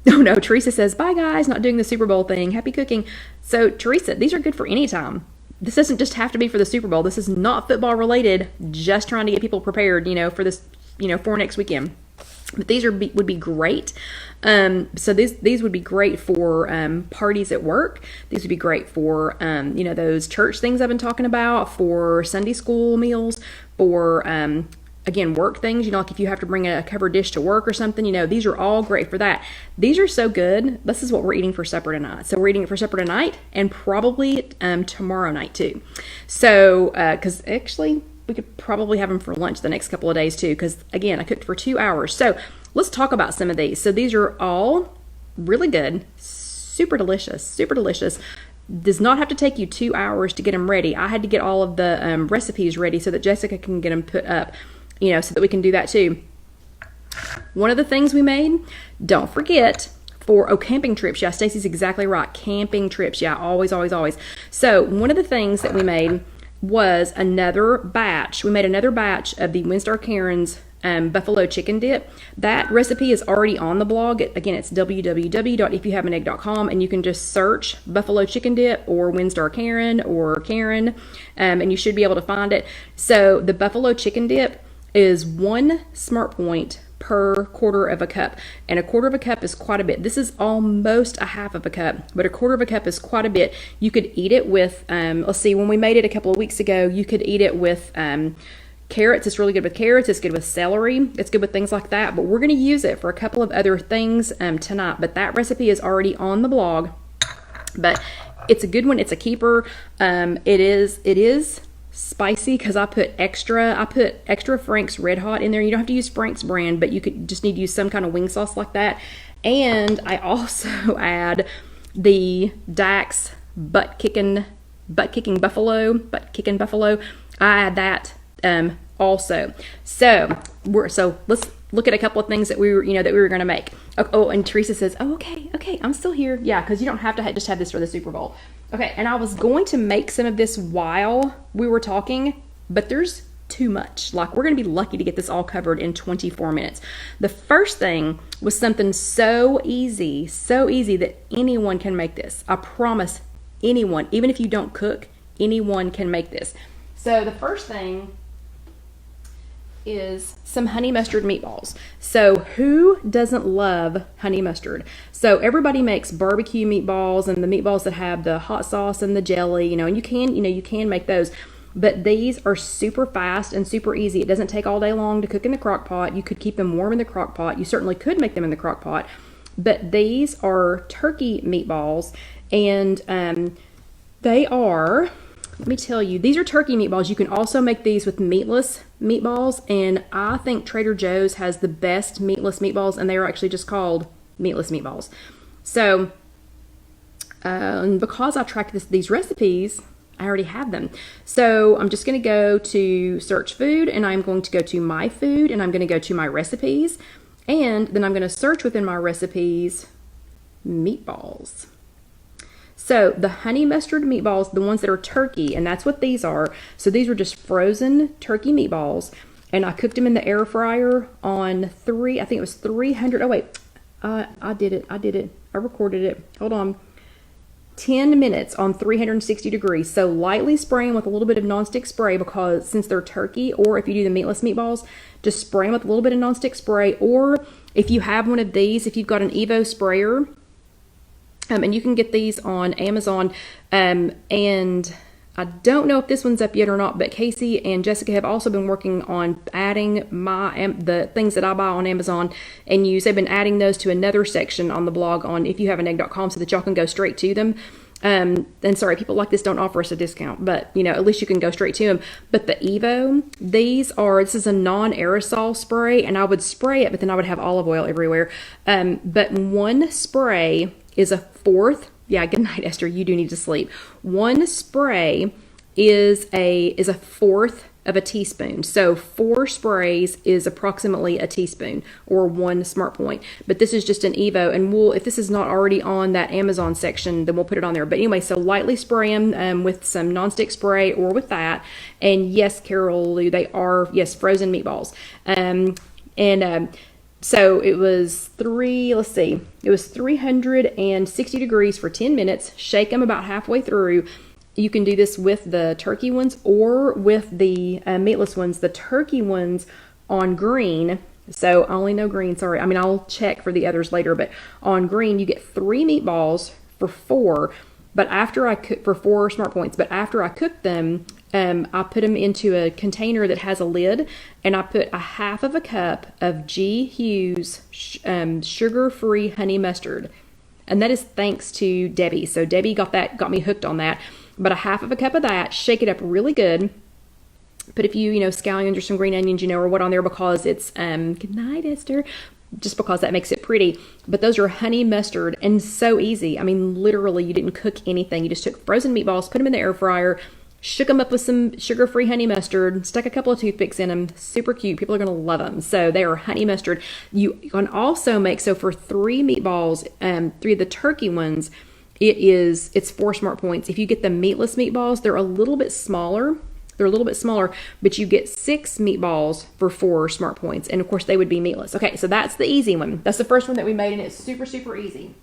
Oh no, Teresa says, bye guys, not doing the Super Bowl thing. Happy cooking. So Teresa, these are good for any time. This doesn't just have to be for the Super Bowl. This is not football related, just trying to get people prepared, for this, for next weekend. But these would be great. So these would be great for parties at work. These would be great for, those church things I've been talking about, for Sunday school meals, for again, work things, you know, like if you have to bring a covered dish to work or something, you know, these are all great for that. These are so good. This is what we're eating for supper tonight. So we're eating it for supper tonight and probably tomorrow night too. So, because actually we could probably have them for lunch the next couple of days too, because again, I cooked for 2 hours. So let's talk about some of these. So these are all really good, super delicious, super delicious. Does not have to take you 2 hours to get them ready. I had to get all of the recipes ready so that Jessica can get them put up, you know, so that we can do that too. One of the things we made, don't forget, for camping trips. Yeah, Stacy's exactly right. Camping trips. Yeah, always, always, always. So one of the things that we made was another batch. We made another batch of the Winstar Karen's buffalo chicken dip. That recipe is already on the blog. Again, it's www.ifyouhaveanegg.com, and you can just search buffalo chicken dip or Winstar Karen or Karen, and you should be able to find it. So the buffalo chicken dip is 1 smart point per quarter of a cup, and a quarter of a cup is quite a bit. This is almost a half of a cup, but a quarter of a cup is quite a bit. You could eat it with, let's see, when we made it a couple of weeks ago, you could eat it with carrots. It's really good with carrots. It's good with celery. It's good with things like that, but we're going to use it for a couple of other things tonight, but that recipe is already on the blog. But it's a good one. It's a keeper. It is spicy because I put extra Frank's Red Hot in there. You don't have to use Frank's brand, but you could just need to use some kind of wing sauce like that. And I also add the Dax butt kicking buffalo. I add that also. So let's look at a couple of things that we were going to make. Oh, and Teresa says, "Oh, okay, I'm still here." Yeah, because you don't have to just have this for the Super Bowl. Okay, and I was going to make some of this while we were talking, but there's too much. Like, we're going to be lucky to get this all covered in 24 minutes. The first thing was something so easy that anyone can make this. I promise, anyone, even if you don't cook, anyone can make this. So the first thing is some honey mustard meatballs. So who doesn't love honey mustard? So everybody makes barbecue meatballs and the meatballs that have the hot sauce and the jelly, and you can make those. But these are super fast and super easy. It doesn't take all day long to cook in the crock pot. You could keep them warm in the crock pot. You certainly could make them in the crock pot. But these are turkey meatballs, and they are, let me tell you, these are turkey meatballs. You can also make these with meatless meatballs, and I think Trader Joe's has the best meatless meatballs, and they are actually just called meatless meatballs. So because I tracked these recipes, I already have them. So I'm just going to go to search food, and I'm going to go to my food, and I'm going to go to my recipes, and then I'm going to search within my recipes meatballs. So the honey mustard meatballs, the ones that are turkey, and that's what these are. So these were just frozen turkey meatballs, and I cooked them in the air fryer on I think it was 300. Oh wait, I did it. I recorded it. Hold on. 10 minutes on 360 degrees. So lightly spraying with a little bit of nonstick spray, because since they're turkey, or if you do the meatless meatballs, just spray them with a little bit of nonstick spray. Or if you have one of these, if you've got an Evo Sprayer, and you can get these on Amazon, and I don't know if this one's up yet or not, but Casey and Jessica have also been working on adding the things that I buy on Amazon and use. They've been adding those to another section on the blog on IfYouHaveAnEgg.com so that y'all can go straight to them. And sorry, people like this don't offer us a discount, but at least you can go straight to them. But the Evo, this is a non-aerosol spray, and I would spray it, but then I would have olive oil everywhere. But one spray is a fourth. Yeah, good night, Esther. You do need to sleep. One spray is a fourth of a teaspoon. So 4 sprays is approximately a teaspoon, or 1 smart point. But this is just an Evo, and if this is not already on that Amazon section, then we'll put it on there. But anyway, so lightly spray them with some nonstick spray or with that. And yes, Carol Lou, they are, yes, frozen meatballs. So it was 360 degrees for 10 minutes. Shake them about halfway through. You can do this with the turkey ones or with the meatless ones. The turkey ones on green, so I only know green, sorry. I mean, I'll check for the others later, but on green, you get 3 meatballs for 4. But after I cook, for 4 smart points, but after I cook them, I put them into a container that has a lid, and I put a half of a cup of G. Hughes sugar-free honey mustard. And that is thanks to Debbie. So Debbie got me hooked on that. But a half of a cup of that, shake it up really good. Put a few, scallions or some green onions, or what on there, because it's, good night, Esther, just because that makes it pretty. But those are honey mustard, and so easy. I mean, literally, you didn't cook anything. You just took frozen meatballs, put them in the air fryer, shook them up with some sugar-free honey mustard, stuck a couple of toothpicks in them. Super cute. People are going to love them. So they are honey mustard. You can also make, so for 3 meatballs, 3 of the turkey ones, it's 4 smart points. If you get the meatless meatballs, they're a little bit smaller. But you get 6 meatballs for 4 smart points. And of course, they would be meatless. Okay, so that's the easy one. That's the first one that we made, and it's super, super easy.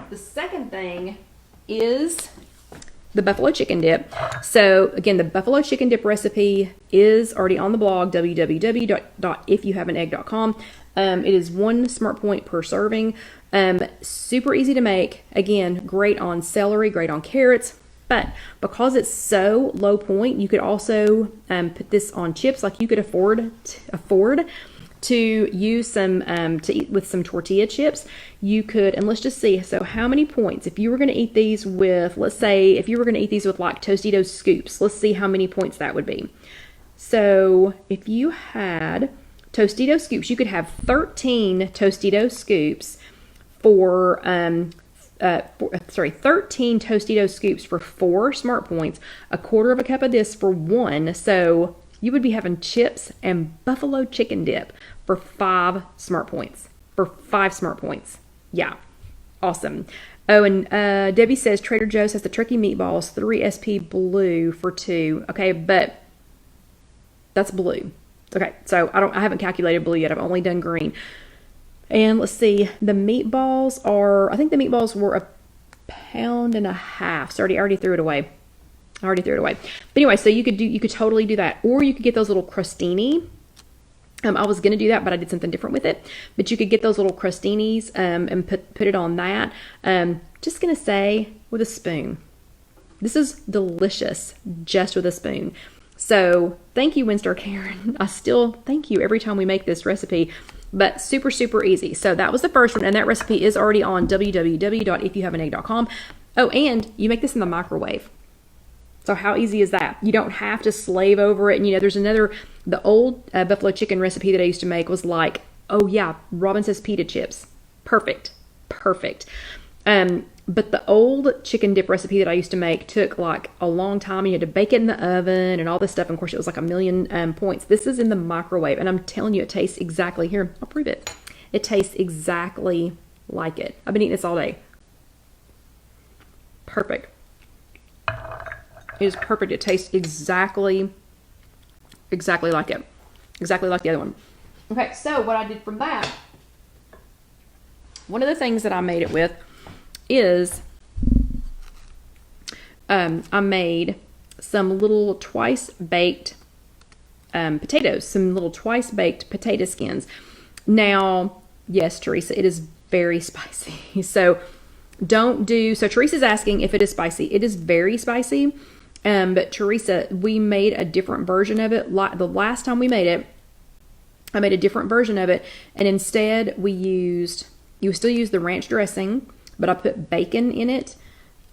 The second thing is the buffalo chicken dip. So again, the buffalo chicken dip recipe is already on the blog, www.ifyouhaveanegg.com. It is 1 smart point per serving. Super easy to make. Again, great on celery, great on carrots. But because it's so low point, you could also put this on chips. Like you could afford to use some to eat with some tortilla chips. You could, and let's just see. So how many points? If you were going to eat these with, let's say, if you were going to eat these with like Tostitos scoops, let's see how many points that would be. So if you had Tostitos scoops, you could have 13 Tostitos scoops for 13 Tostitos scoops for 4 smart points, a quarter of a cup of this for 1. So you would be having chips and buffalo chicken dip for 5 smart points. Yeah. Awesome. Oh, and Debbie says Trader Joe's has the turkey meatballs, 3 SP blue for 2. Okay, but that's blue. Okay, so I haven't calculated blue yet. I've only done green. And let's see, the meatballs I think the meatballs were 1.5 pounds. So I already threw it away. But anyway, so you could totally do that. Or you could get those little crostini. I was going to do that, but I did something different with it. But you could get those little crostinis and put it on that. Just going to say, with a spoon. This is delicious just with a spoon. So thank you, Winstar Karen. I still thank you every time we make this recipe. But super, super easy. So that was the first one, and that recipe is already on www.ifyouhaveanegg.com. Oh, and you make this in the microwave. So how easy is that? You don't have to slave over it. And there's the old buffalo chicken recipe that I used to make was like, oh yeah, Robin says pita chips. Perfect. But the old chicken dip recipe that I used to make took like a long time. You had to bake it in the oven and all this stuff. And of course, it was like 1,000,000 points. This is in the microwave. And I'm telling you, it tastes exactly, here, I'll prove it. It tastes exactly like it. I've been eating this all day. Perfect. It is perfect. It tastes exactly like it. Exactly like the other one. Okay, so what I did from that, one of the things that I made it with is I made some little twice-baked potatoes, some little twice-baked potato skins. Now, yes, Teresa, it is very spicy. So Teresa's asking if it is spicy. It is very spicy. But Teresa, we made a different version of it. The last time we made it, I made a different version of it. And instead you still use the ranch dressing, but I put bacon in it.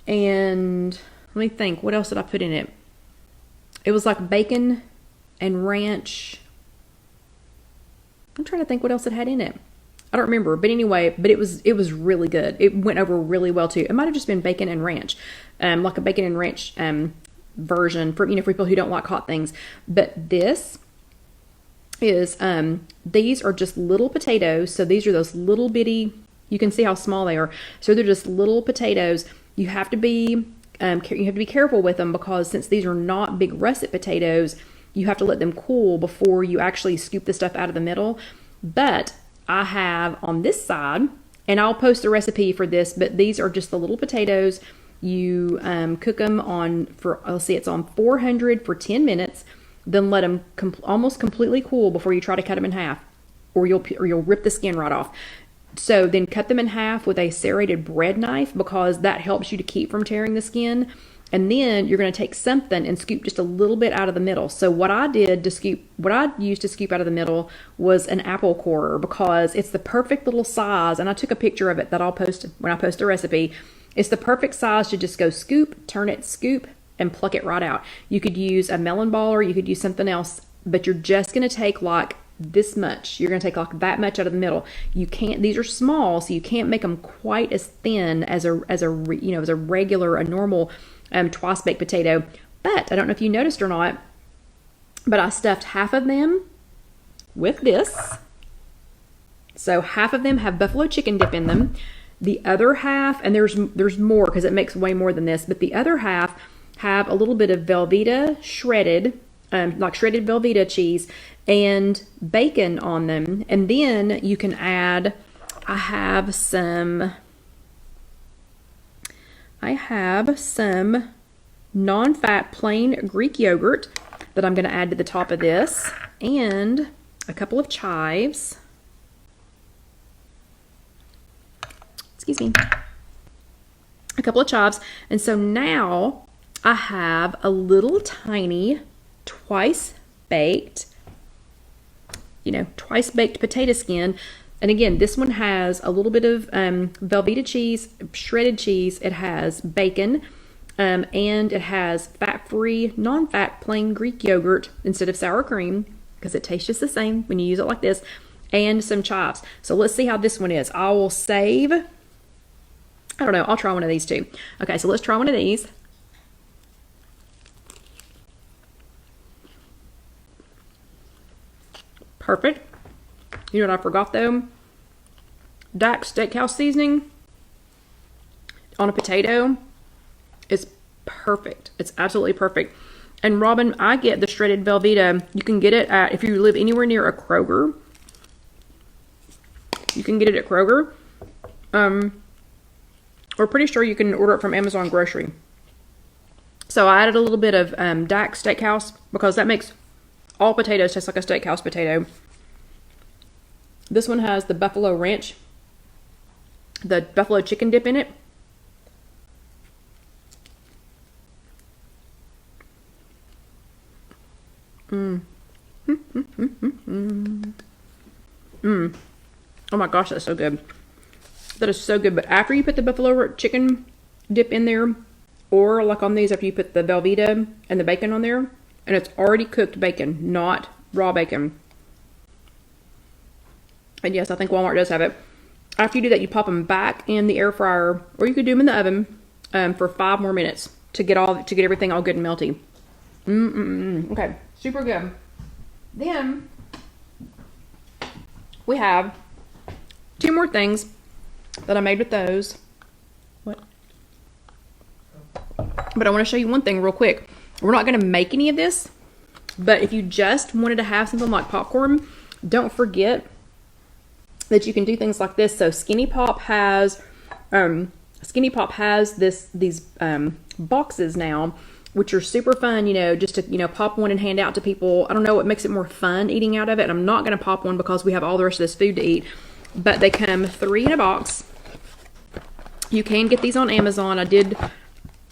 And let me think, what else did I put in it? It was like bacon and ranch. I'm trying to think what else it had in it. I don't remember, but anyway, it was really good. It went over really well too. It might have just been bacon and ranch, like a bacon and ranch version for people who don't like hot things. But this is these are just little potatoes. So these are those little bitty. You can see how small they are. So they're just little potatoes. You have to be careful with them because since these are not big russet potatoes, you have to let them cool before you actually scoop the stuff out of the middle. But I have on this side, and I'll post a recipe for this, but these are just the little potatoes. You cook them on, it's on 400 for 10 minutes, then let them almost completely cool before you try to cut them in half, or you'll rip the skin right off. So then cut them in half with a serrated bread knife because that helps you to keep from tearing the skin. And then you're going to take something and scoop just a little bit out of the middle. So what I used to scoop out of the middle was an apple core, because it's the perfect little size. And I took a picture of it that I'll post when I post the recipe. It's the perfect size to just go scoop, turn it, scoop, and pluck it right out. You could use a melon ball, or you could use something else, but you're just going to take like this much. You're going to take like that much out of the middle. You can't, these are small, so you can't make them quite as thin as a normal twice baked potato. But I don't know if you noticed or not, but I stuffed half of them with this. So half of them have buffalo chicken dip in them. The other half, and there's more because it makes way more than this, but the other half have a little bit of Velveeta shredded, like shredded Velveeta cheese and bacon on them. And then you can add, I have some non-fat plain Greek yogurt that I'm going to add to the top of this, and a couple of chives. Excuse me. A couple of chives. And so now I have a little tiny twice baked potato skin. And again, this one has a little bit of Velveeta cheese, shredded cheese. It has bacon, and it has fat-free, non-fat plain Greek yogurt instead of sour cream, because it tastes just the same when you use it like this, and some chives. So let's see how this one is. I will save, I don't know, I'll try one of these too. Okay, so let's try one of these. Perfect. You know what I forgot though? Dax Steakhouse seasoning on a potato is perfect. It's absolutely perfect. And Robin, I get the shredded Velveeta. You can get it at, if you live anywhere near a Kroger, you can get it at Kroger. We're pretty sure you can order it from Amazon Grocery. So I added a little bit of Dax Steakhouse, because that makes all potatoes taste like a steakhouse potato. This one has the buffalo ranch, the buffalo chicken dip in it. Oh my gosh, that's so good. That is so good. But after you put the buffalo chicken dip in there, or like on these, after you put the Velveeta and the bacon on there, and it's already cooked bacon, not raw bacon. And yes, I think Walmart does have it. After you do that, you pop them back in the air fryer, or you could do them in the oven for 5 more minutes to get everything all good and melty. Okay, super good. Then we have 2 more things that I made with those. What? But I want to show you one thing real quick. We're not going to make any of this, but if you just wanted to have something like popcorn, don't forget that you can do things like this. So Skinny Pop has these boxes now, which are super fun, just to, pop one and hand out to people. I don't know what makes it more fun eating out of it. And I'm not going to pop one because we have all the rest of this food to eat, but they come 3 in a box. You can get these on Amazon. I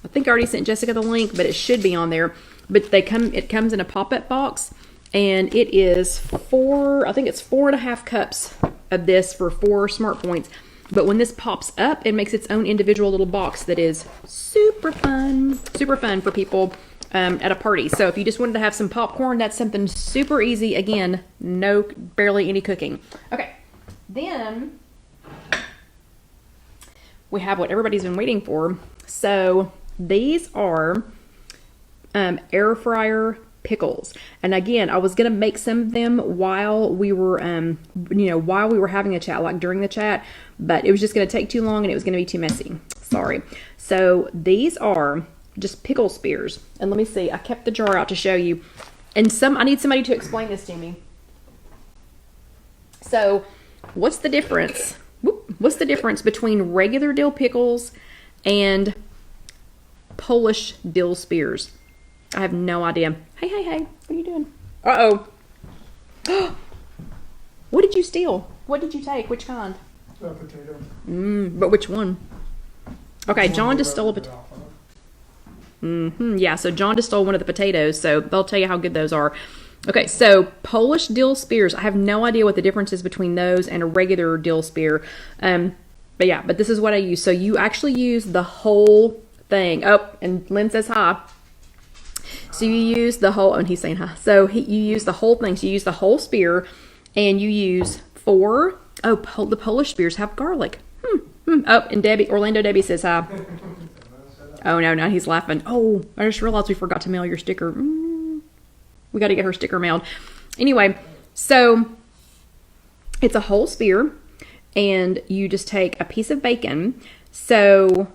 think I already sent Jessica the link, but it should be on there. But it comes in a pop-up box, and it is 4.5 cups of this for 4 Smart Points. But when this pops up, it makes its own individual little box that is super fun for people at a party. So if you just wanted to have some popcorn, that's something super easy. Again, barely any cooking. Okay, then we have what everybody's been waiting for. So these are air fryer pickles. And again, I was gonna make some of them while we were having a chat, like during the chat, but it was just gonna take too long and it was gonna be too messy. Sorry. So these are just pickle spears. And let me see, I kept the jar out to show you. And I need somebody to explain this to me. So what's the difference? What's the difference between regular dill pickles and Polish dill spears? I have no idea. Hey, what are you doing? Uh-oh. What did you steal? What did you take? Which kind? A potato. But which one? Okay, John just stole a potato. Yeah, so John just stole one of the potatoes, so they'll tell you how good those are. Okay, so Polish dill spears. I have no idea what the difference is between those and a regular dill spear. But this is what I use. So you actually use the whole thing. Oh, and Lynn says hi. So you use the whole, and he's saying hi. So you use the whole thing. So you use the whole spear, and you use the Polish spears have garlic. Oh, and Orlando Debbie says hi. Oh, no, now he's laughing. Oh, I just realized we forgot to mail your sticker. We got to get her sticker mailed. Anyway, so it's a whole spear, and you just take a piece of bacon. So,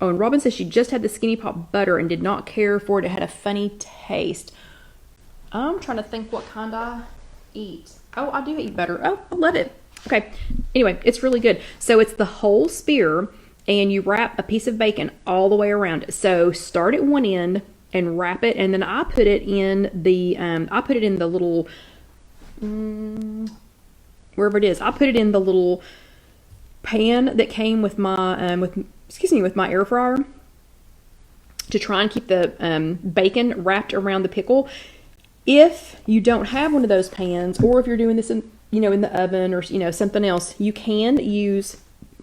and Robin says she just had the Skinny Pop butter and did not care for it. It had a funny taste. I'm trying to think what kind I eat. Oh, I do eat butter. Oh, I love it. Okay. Anyway, it's really good. So it's the whole spear, and you wrap a piece of bacon all the way around it. So start at one end and wrap it, and then I put it in the little wherever it is. I put it in the little pan that came with my with my air fryer to try and keep the bacon wrapped around the pickle. If you don't have one of those pans, or if you're doing this in the oven or something else, you can use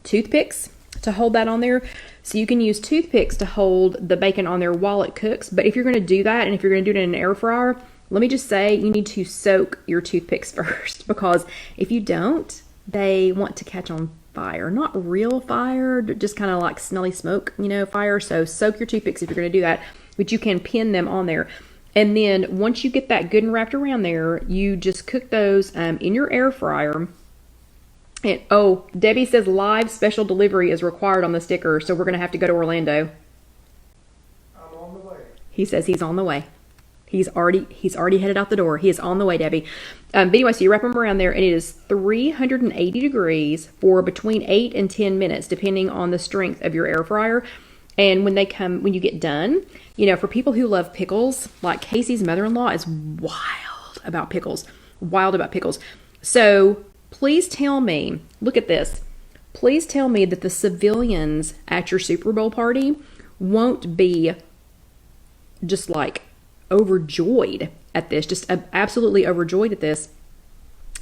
toothpicks to hold that on there. So you can use toothpicks to hold the bacon on there while it cooks. But if you're going to do that, and if you're going to do it in an air fryer, let me just say you need to soak your toothpicks first, because if you don't, they want to catch on fire. Not real fire, just kind of like smelly smoke, fire. So soak your toothpicks if you're going to do that, but you can pin them on there. And then once you get that good and wrapped around there, you just cook those in your air fryer. And oh, Debbie says live special delivery is required on the sticker, so we're going to have to go to Orlando. I'm on the way. He says he's on the way. He's already headed out the door. He is on the way, Debbie. But anyway, so you wrap them around there, and it is 380 degrees for between 8 and 10 minutes, depending on the strength of your air fryer. And when you get done, for people who love pickles, like Casey's mother-in-law is wild about pickles. So please tell me, look at this. Please tell me that the civilians at your Super Bowl party won't be just like overjoyed at this, just absolutely overjoyed at this.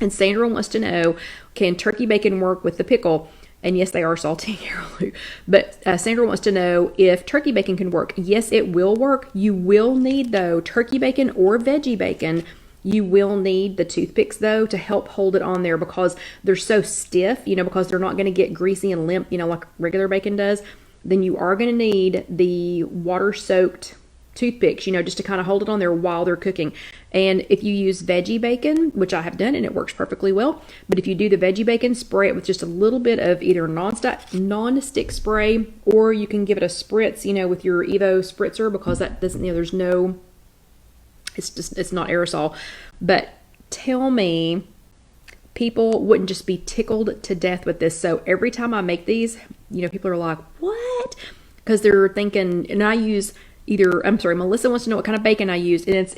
And Sandra wants to know, can turkey bacon work with the pickle? And yes, they are salty, Carol. But Sandra wants to know if turkey bacon can work. Yes, it will work. You will need, though, turkey bacon or veggie bacon. You will need the toothpicks, though, to help hold it on there, because they're so stiff, because they're not going to get greasy and limp, like regular bacon does. Then you are going to need the water-soaked toothpicks, just to kind of hold it on there while they're cooking. And if you use veggie bacon, which I have done, and it works perfectly well, but if you do the veggie bacon, spray it with just a little bit of either non-stick spray, or you can give it a spritz, with your Evo spritzer, because that doesn't, there's no, it's not aerosol. But tell me, people wouldn't just be tickled to death with this. So every time I make these, people are like, what? Because they're thinking, and I use Melissa wants to know what kind of bacon I use, and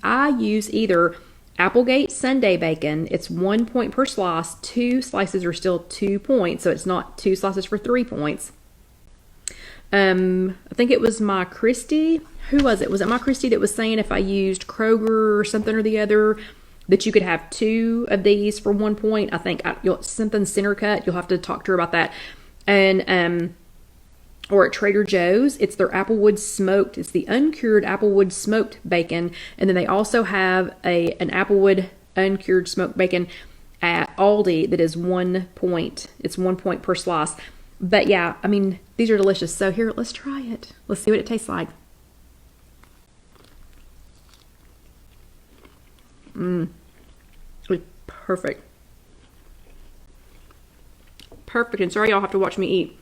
I use either Applegate Sunday bacon. It's 1 point per slice. 2 slices are still 2 points, so it's not 2 slices for 3 points. I think it was my Christy. Who was it? Was it my Christy that was saying if I used Kroger or something or the other, that you could have 2 of these for 1 point? I think something center cut. You'll have to talk to her about that. And or at Trader Joe's, it's their Applewood smoked. It's the uncured Applewood smoked bacon. And then they also have an Applewood uncured smoked bacon at Aldi that is 1 point. It's 1 point per slice. But yeah, these are delicious. So here, let's try it. Let's see what it tastes like. It's perfect. Perfect. And sorry, y'all have to watch me eat.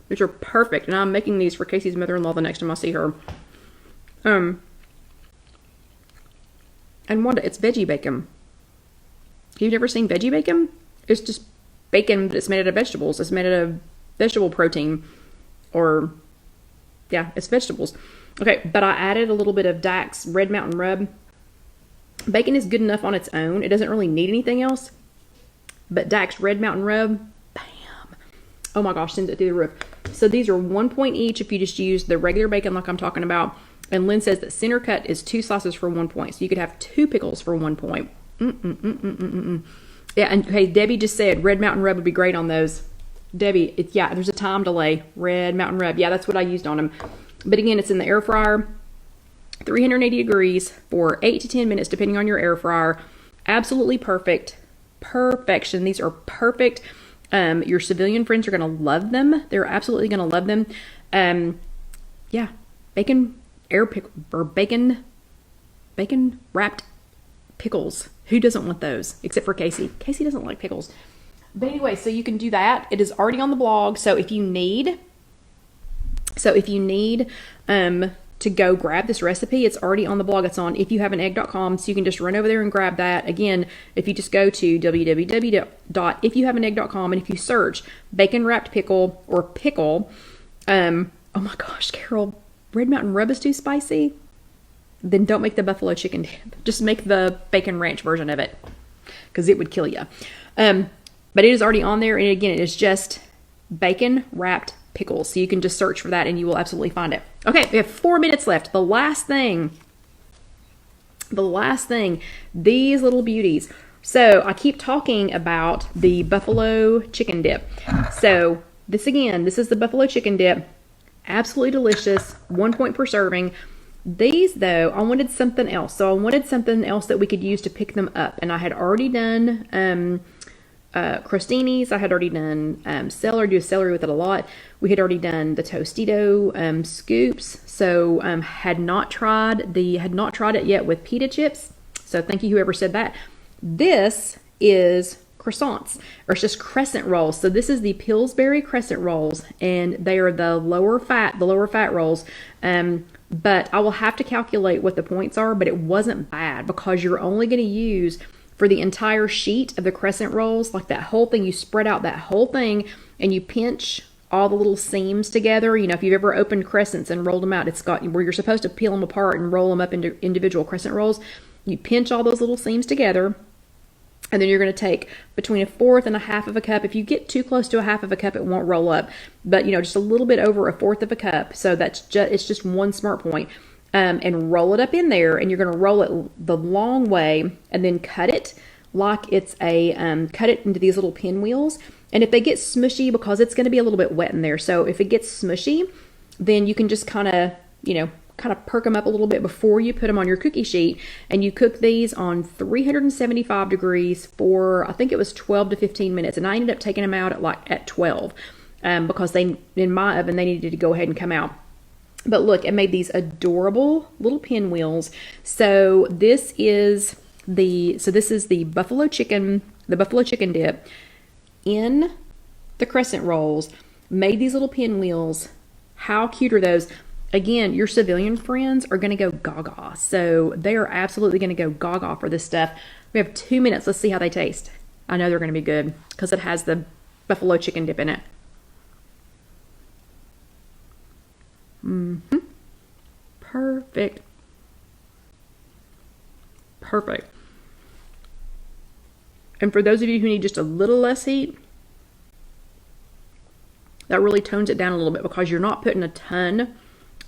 These are perfect, and I'm making these for Casey's mother-in-law the next time I see her. And Wanda, it's veggie bacon. You've never seen veggie bacon? It's just bacon that's made out of vegetables. It's made out of vegetable protein, it's vegetables. Okay, but I added a little bit of Dax Red Mountain Rub. Bacon is good enough on its own. It doesn't really need anything else. but Dax Red Mountain Rub, bam. Oh my gosh, sends it through the roof. So these are 1 point each if you just use the regular bacon like I'm talking about. And Lynn says that center cut is 2 slices for 1 point. So you could have 2 pickles for 1 point. Yeah, and hey, Debbie just said Red Mountain Rub would be great on those. Debbie, yeah, there's a time delay. Red Mountain Rub. Yeah, that's what I used on them. But again, it's in the air fryer, 380 degrees for 8 to 10 minutes, depending on your air fryer. Absolutely perfect. Perfection. These are perfect. Your civilian friends are going to love them. They're absolutely going to love them. Yeah, bacon wrapped pickles. Who doesn't want those? Except for Casey. Casey doesn't like pickles. But anyway, so you can do that. It is already on the blog. So if you need to go grab this recipe, it's already on the blog. It's on IfYouHaveAnEgg.com. So you can just run over there and grab that. Again, if you just go to www.IfYouHaveAnEgg.com and if you search bacon wrapped pickle or pickle, oh my gosh, Carol, Red Mountain Rub is too spicy. Then don't make the buffalo chicken dip. Just make the bacon ranch version of it, because it would kill you. But it is already on there, and again, it is just bacon wrapped pickles. So you can just search for that, and you will absolutely find it. Okay, we have 4 minutes left. The last thing, these little beauties. So I keep talking about the buffalo chicken dip. So this is the buffalo chicken dip. Absolutely delicious. 1 point per serving. These, though, I wanted something else. So I wanted something else that we could use to pick them up. And I had already done crostinis. I had already done celery. Do celery with it a lot. We had already done the Tostito scoops. So had not tried it yet with pita chips. So thank you whoever said that. This is croissants, or it's just crescent rolls. So this is the Pillsbury crescent rolls, and they are the lower fat rolls. But I will have to calculate what the points are, but it wasn't bad because you're only going to use for the entire sheet of the crescent rolls, like that whole thing, you spread out that whole thing and you pinch all the little seams together. You know, if you've ever opened crescents and rolled them out, it's got where you're supposed to peel them apart and roll them up into individual crescent rolls. You pinch all those little seams together. And then you're going to take between 1/4 and 1/2 of a cup. If you get too close to 1/2 of a cup, it won't roll up. But, you know, just a little bit over 1/4 of a cup. So it's just one smart point. And roll it up in there. And you're going to roll it the long way and then cut it like it's cut it into these little pinwheels. And if they get smushy, because it's going to be a little bit wet in there. So if it gets smushy, then you can just kind of perk them up a little bit before you put them on your cookie sheet. And you cook these on 375 degrees for, I think it was 12 to 15 minutes. And I ended up taking them out at 12 because in my oven, they needed to go ahead and come out. But look, it made these adorable little pinwheels. So this is the buffalo chicken dip in the crescent rolls. Made these little pinwheels. How cute are those? Again, your civilian friends are going to go gaga. So they are absolutely going to go gaga for this stuff. We have 2 minutes. Let's see how they taste. I know they're going to be good because it has the buffalo chicken dip in it. Perfect. Perfect. And for those of you who need just a little less heat, that really tones it down a little bit because you're not putting a ton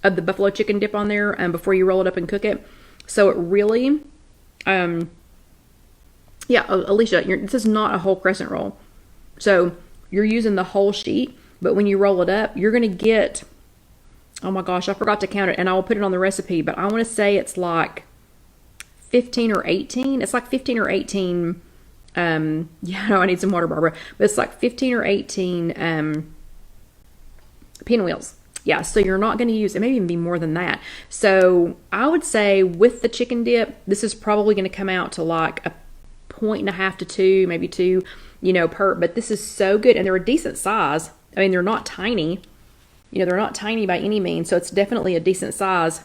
of the buffalo chicken dip on there before you roll it up and cook it. So it really, yeah, Alicia, this is not a whole crescent roll. So you're using the whole sheet, but when you roll it up, you're going to get, oh my gosh, I forgot to count it, and I will put it on the recipe, but I want to say it's like 15 or 18. It's like 15 or 18, yeah, no, I need some water, Barbara, but it's like 15 or 18 pinwheels. Yeah, so you're not going to use, it may even be more than that. So I would say with the chicken dip, this is probably going to come out to like 1.5 to 2, maybe 2, per, but this is so good. And they're a decent size. I mean, they're not tiny, they're not tiny by any means. So it's definitely a decent size.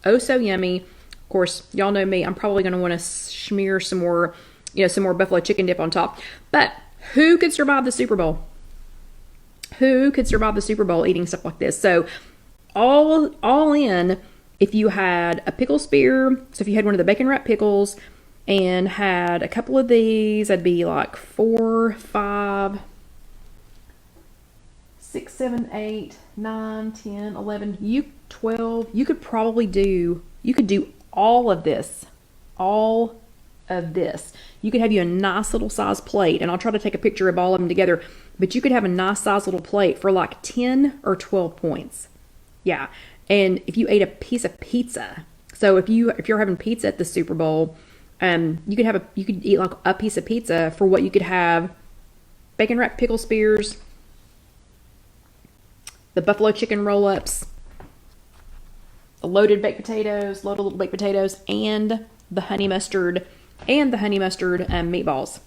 Oh, so yummy. Of course, y'all know me. I'm probably going to want to smear some more buffalo chicken dip on top. But who could survive the Super Bowl? Who could survive the Super Bowl eating stuff like this? So all in, if you had a pickle spear, so if you had one of the bacon wrapped pickles, and had a couple of these. That'd be like 4, 5, 6, 7, 8, 9, 10, 11, 12. You could probably do, you could do all of this. All of this. You could have you a nice little size plate, and I'll try to take a picture of all of them together, but you could have a nice size little plate for like 10 or 12 points. Yeah. And if you ate a piece of pizza, so if you're having pizza at the Super Bowl, you could eat like a piece of pizza for what you could have bacon wrapped pickle spears, the buffalo chicken roll-ups, the loaded little baked potatoes, and the honey mustard meatballs.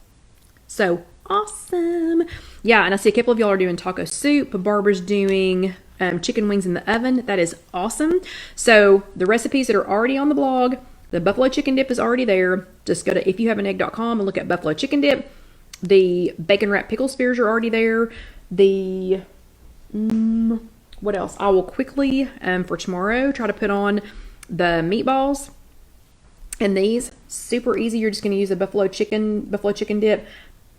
So awesome. Yeah, and I see a couple of y'all are doing taco soup. Barbara's doing chicken wings in the oven. That is awesome. So the recipes that are already on the blog, the buffalo chicken dip is already there. Just go to IfYouHaveAnEgg.com and look at buffalo chicken dip. The bacon wrapped pickle spears are already there. The what else? I will quickly for tomorrow try to put on the meatballs. And these, super easy. You're just going to use a buffalo chicken dip.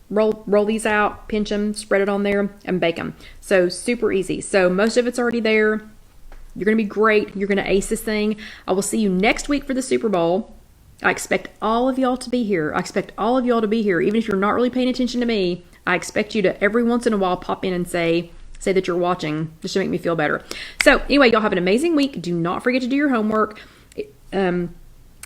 Roll these out, pinch them, spread it on there, and bake them. So super easy. So most of it's already there. You're going to be great. You're going to ace this thing. I will see you next week for the Super Bowl. I expect all of y'all to be here. Even if you're not really paying attention to me, I expect you to every once in a while pop in and say that you're watching, just to make me feel better. So anyway, y'all have an amazing week. Do not forget to do your homework.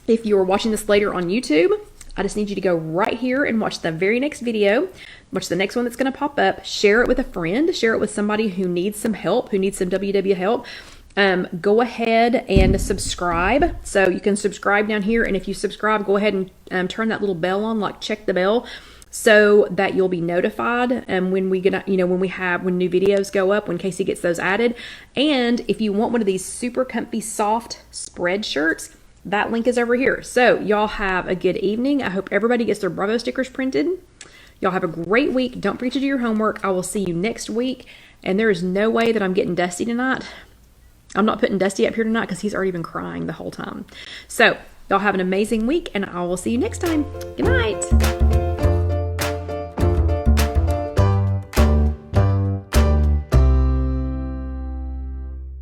If you're watching this later on YouTube, I just need you to go right here and watch the very next video. Watch the next one that's going to pop up. Share it with a friend. Share it with somebody who needs some help, who needs some WW help. Go ahead and subscribe. So you can subscribe down here. And if you subscribe, go ahead and turn that little bell on, like check the bell, so that you'll be notified when when new videos go up, when Casey gets those added. And if you want one of these super comfy, soft spread shirts, that link is over here. So y'all have a good evening. I hope everybody gets their Bravo stickers printed. Y'all have a great week. Don't forget to do your homework. I will see you next week. And there is no way that I'm getting Dusty tonight. I'm not putting Dusty up here tonight because he's already been crying the whole time. So y'all have an amazing week, and I will see you next time. Good night.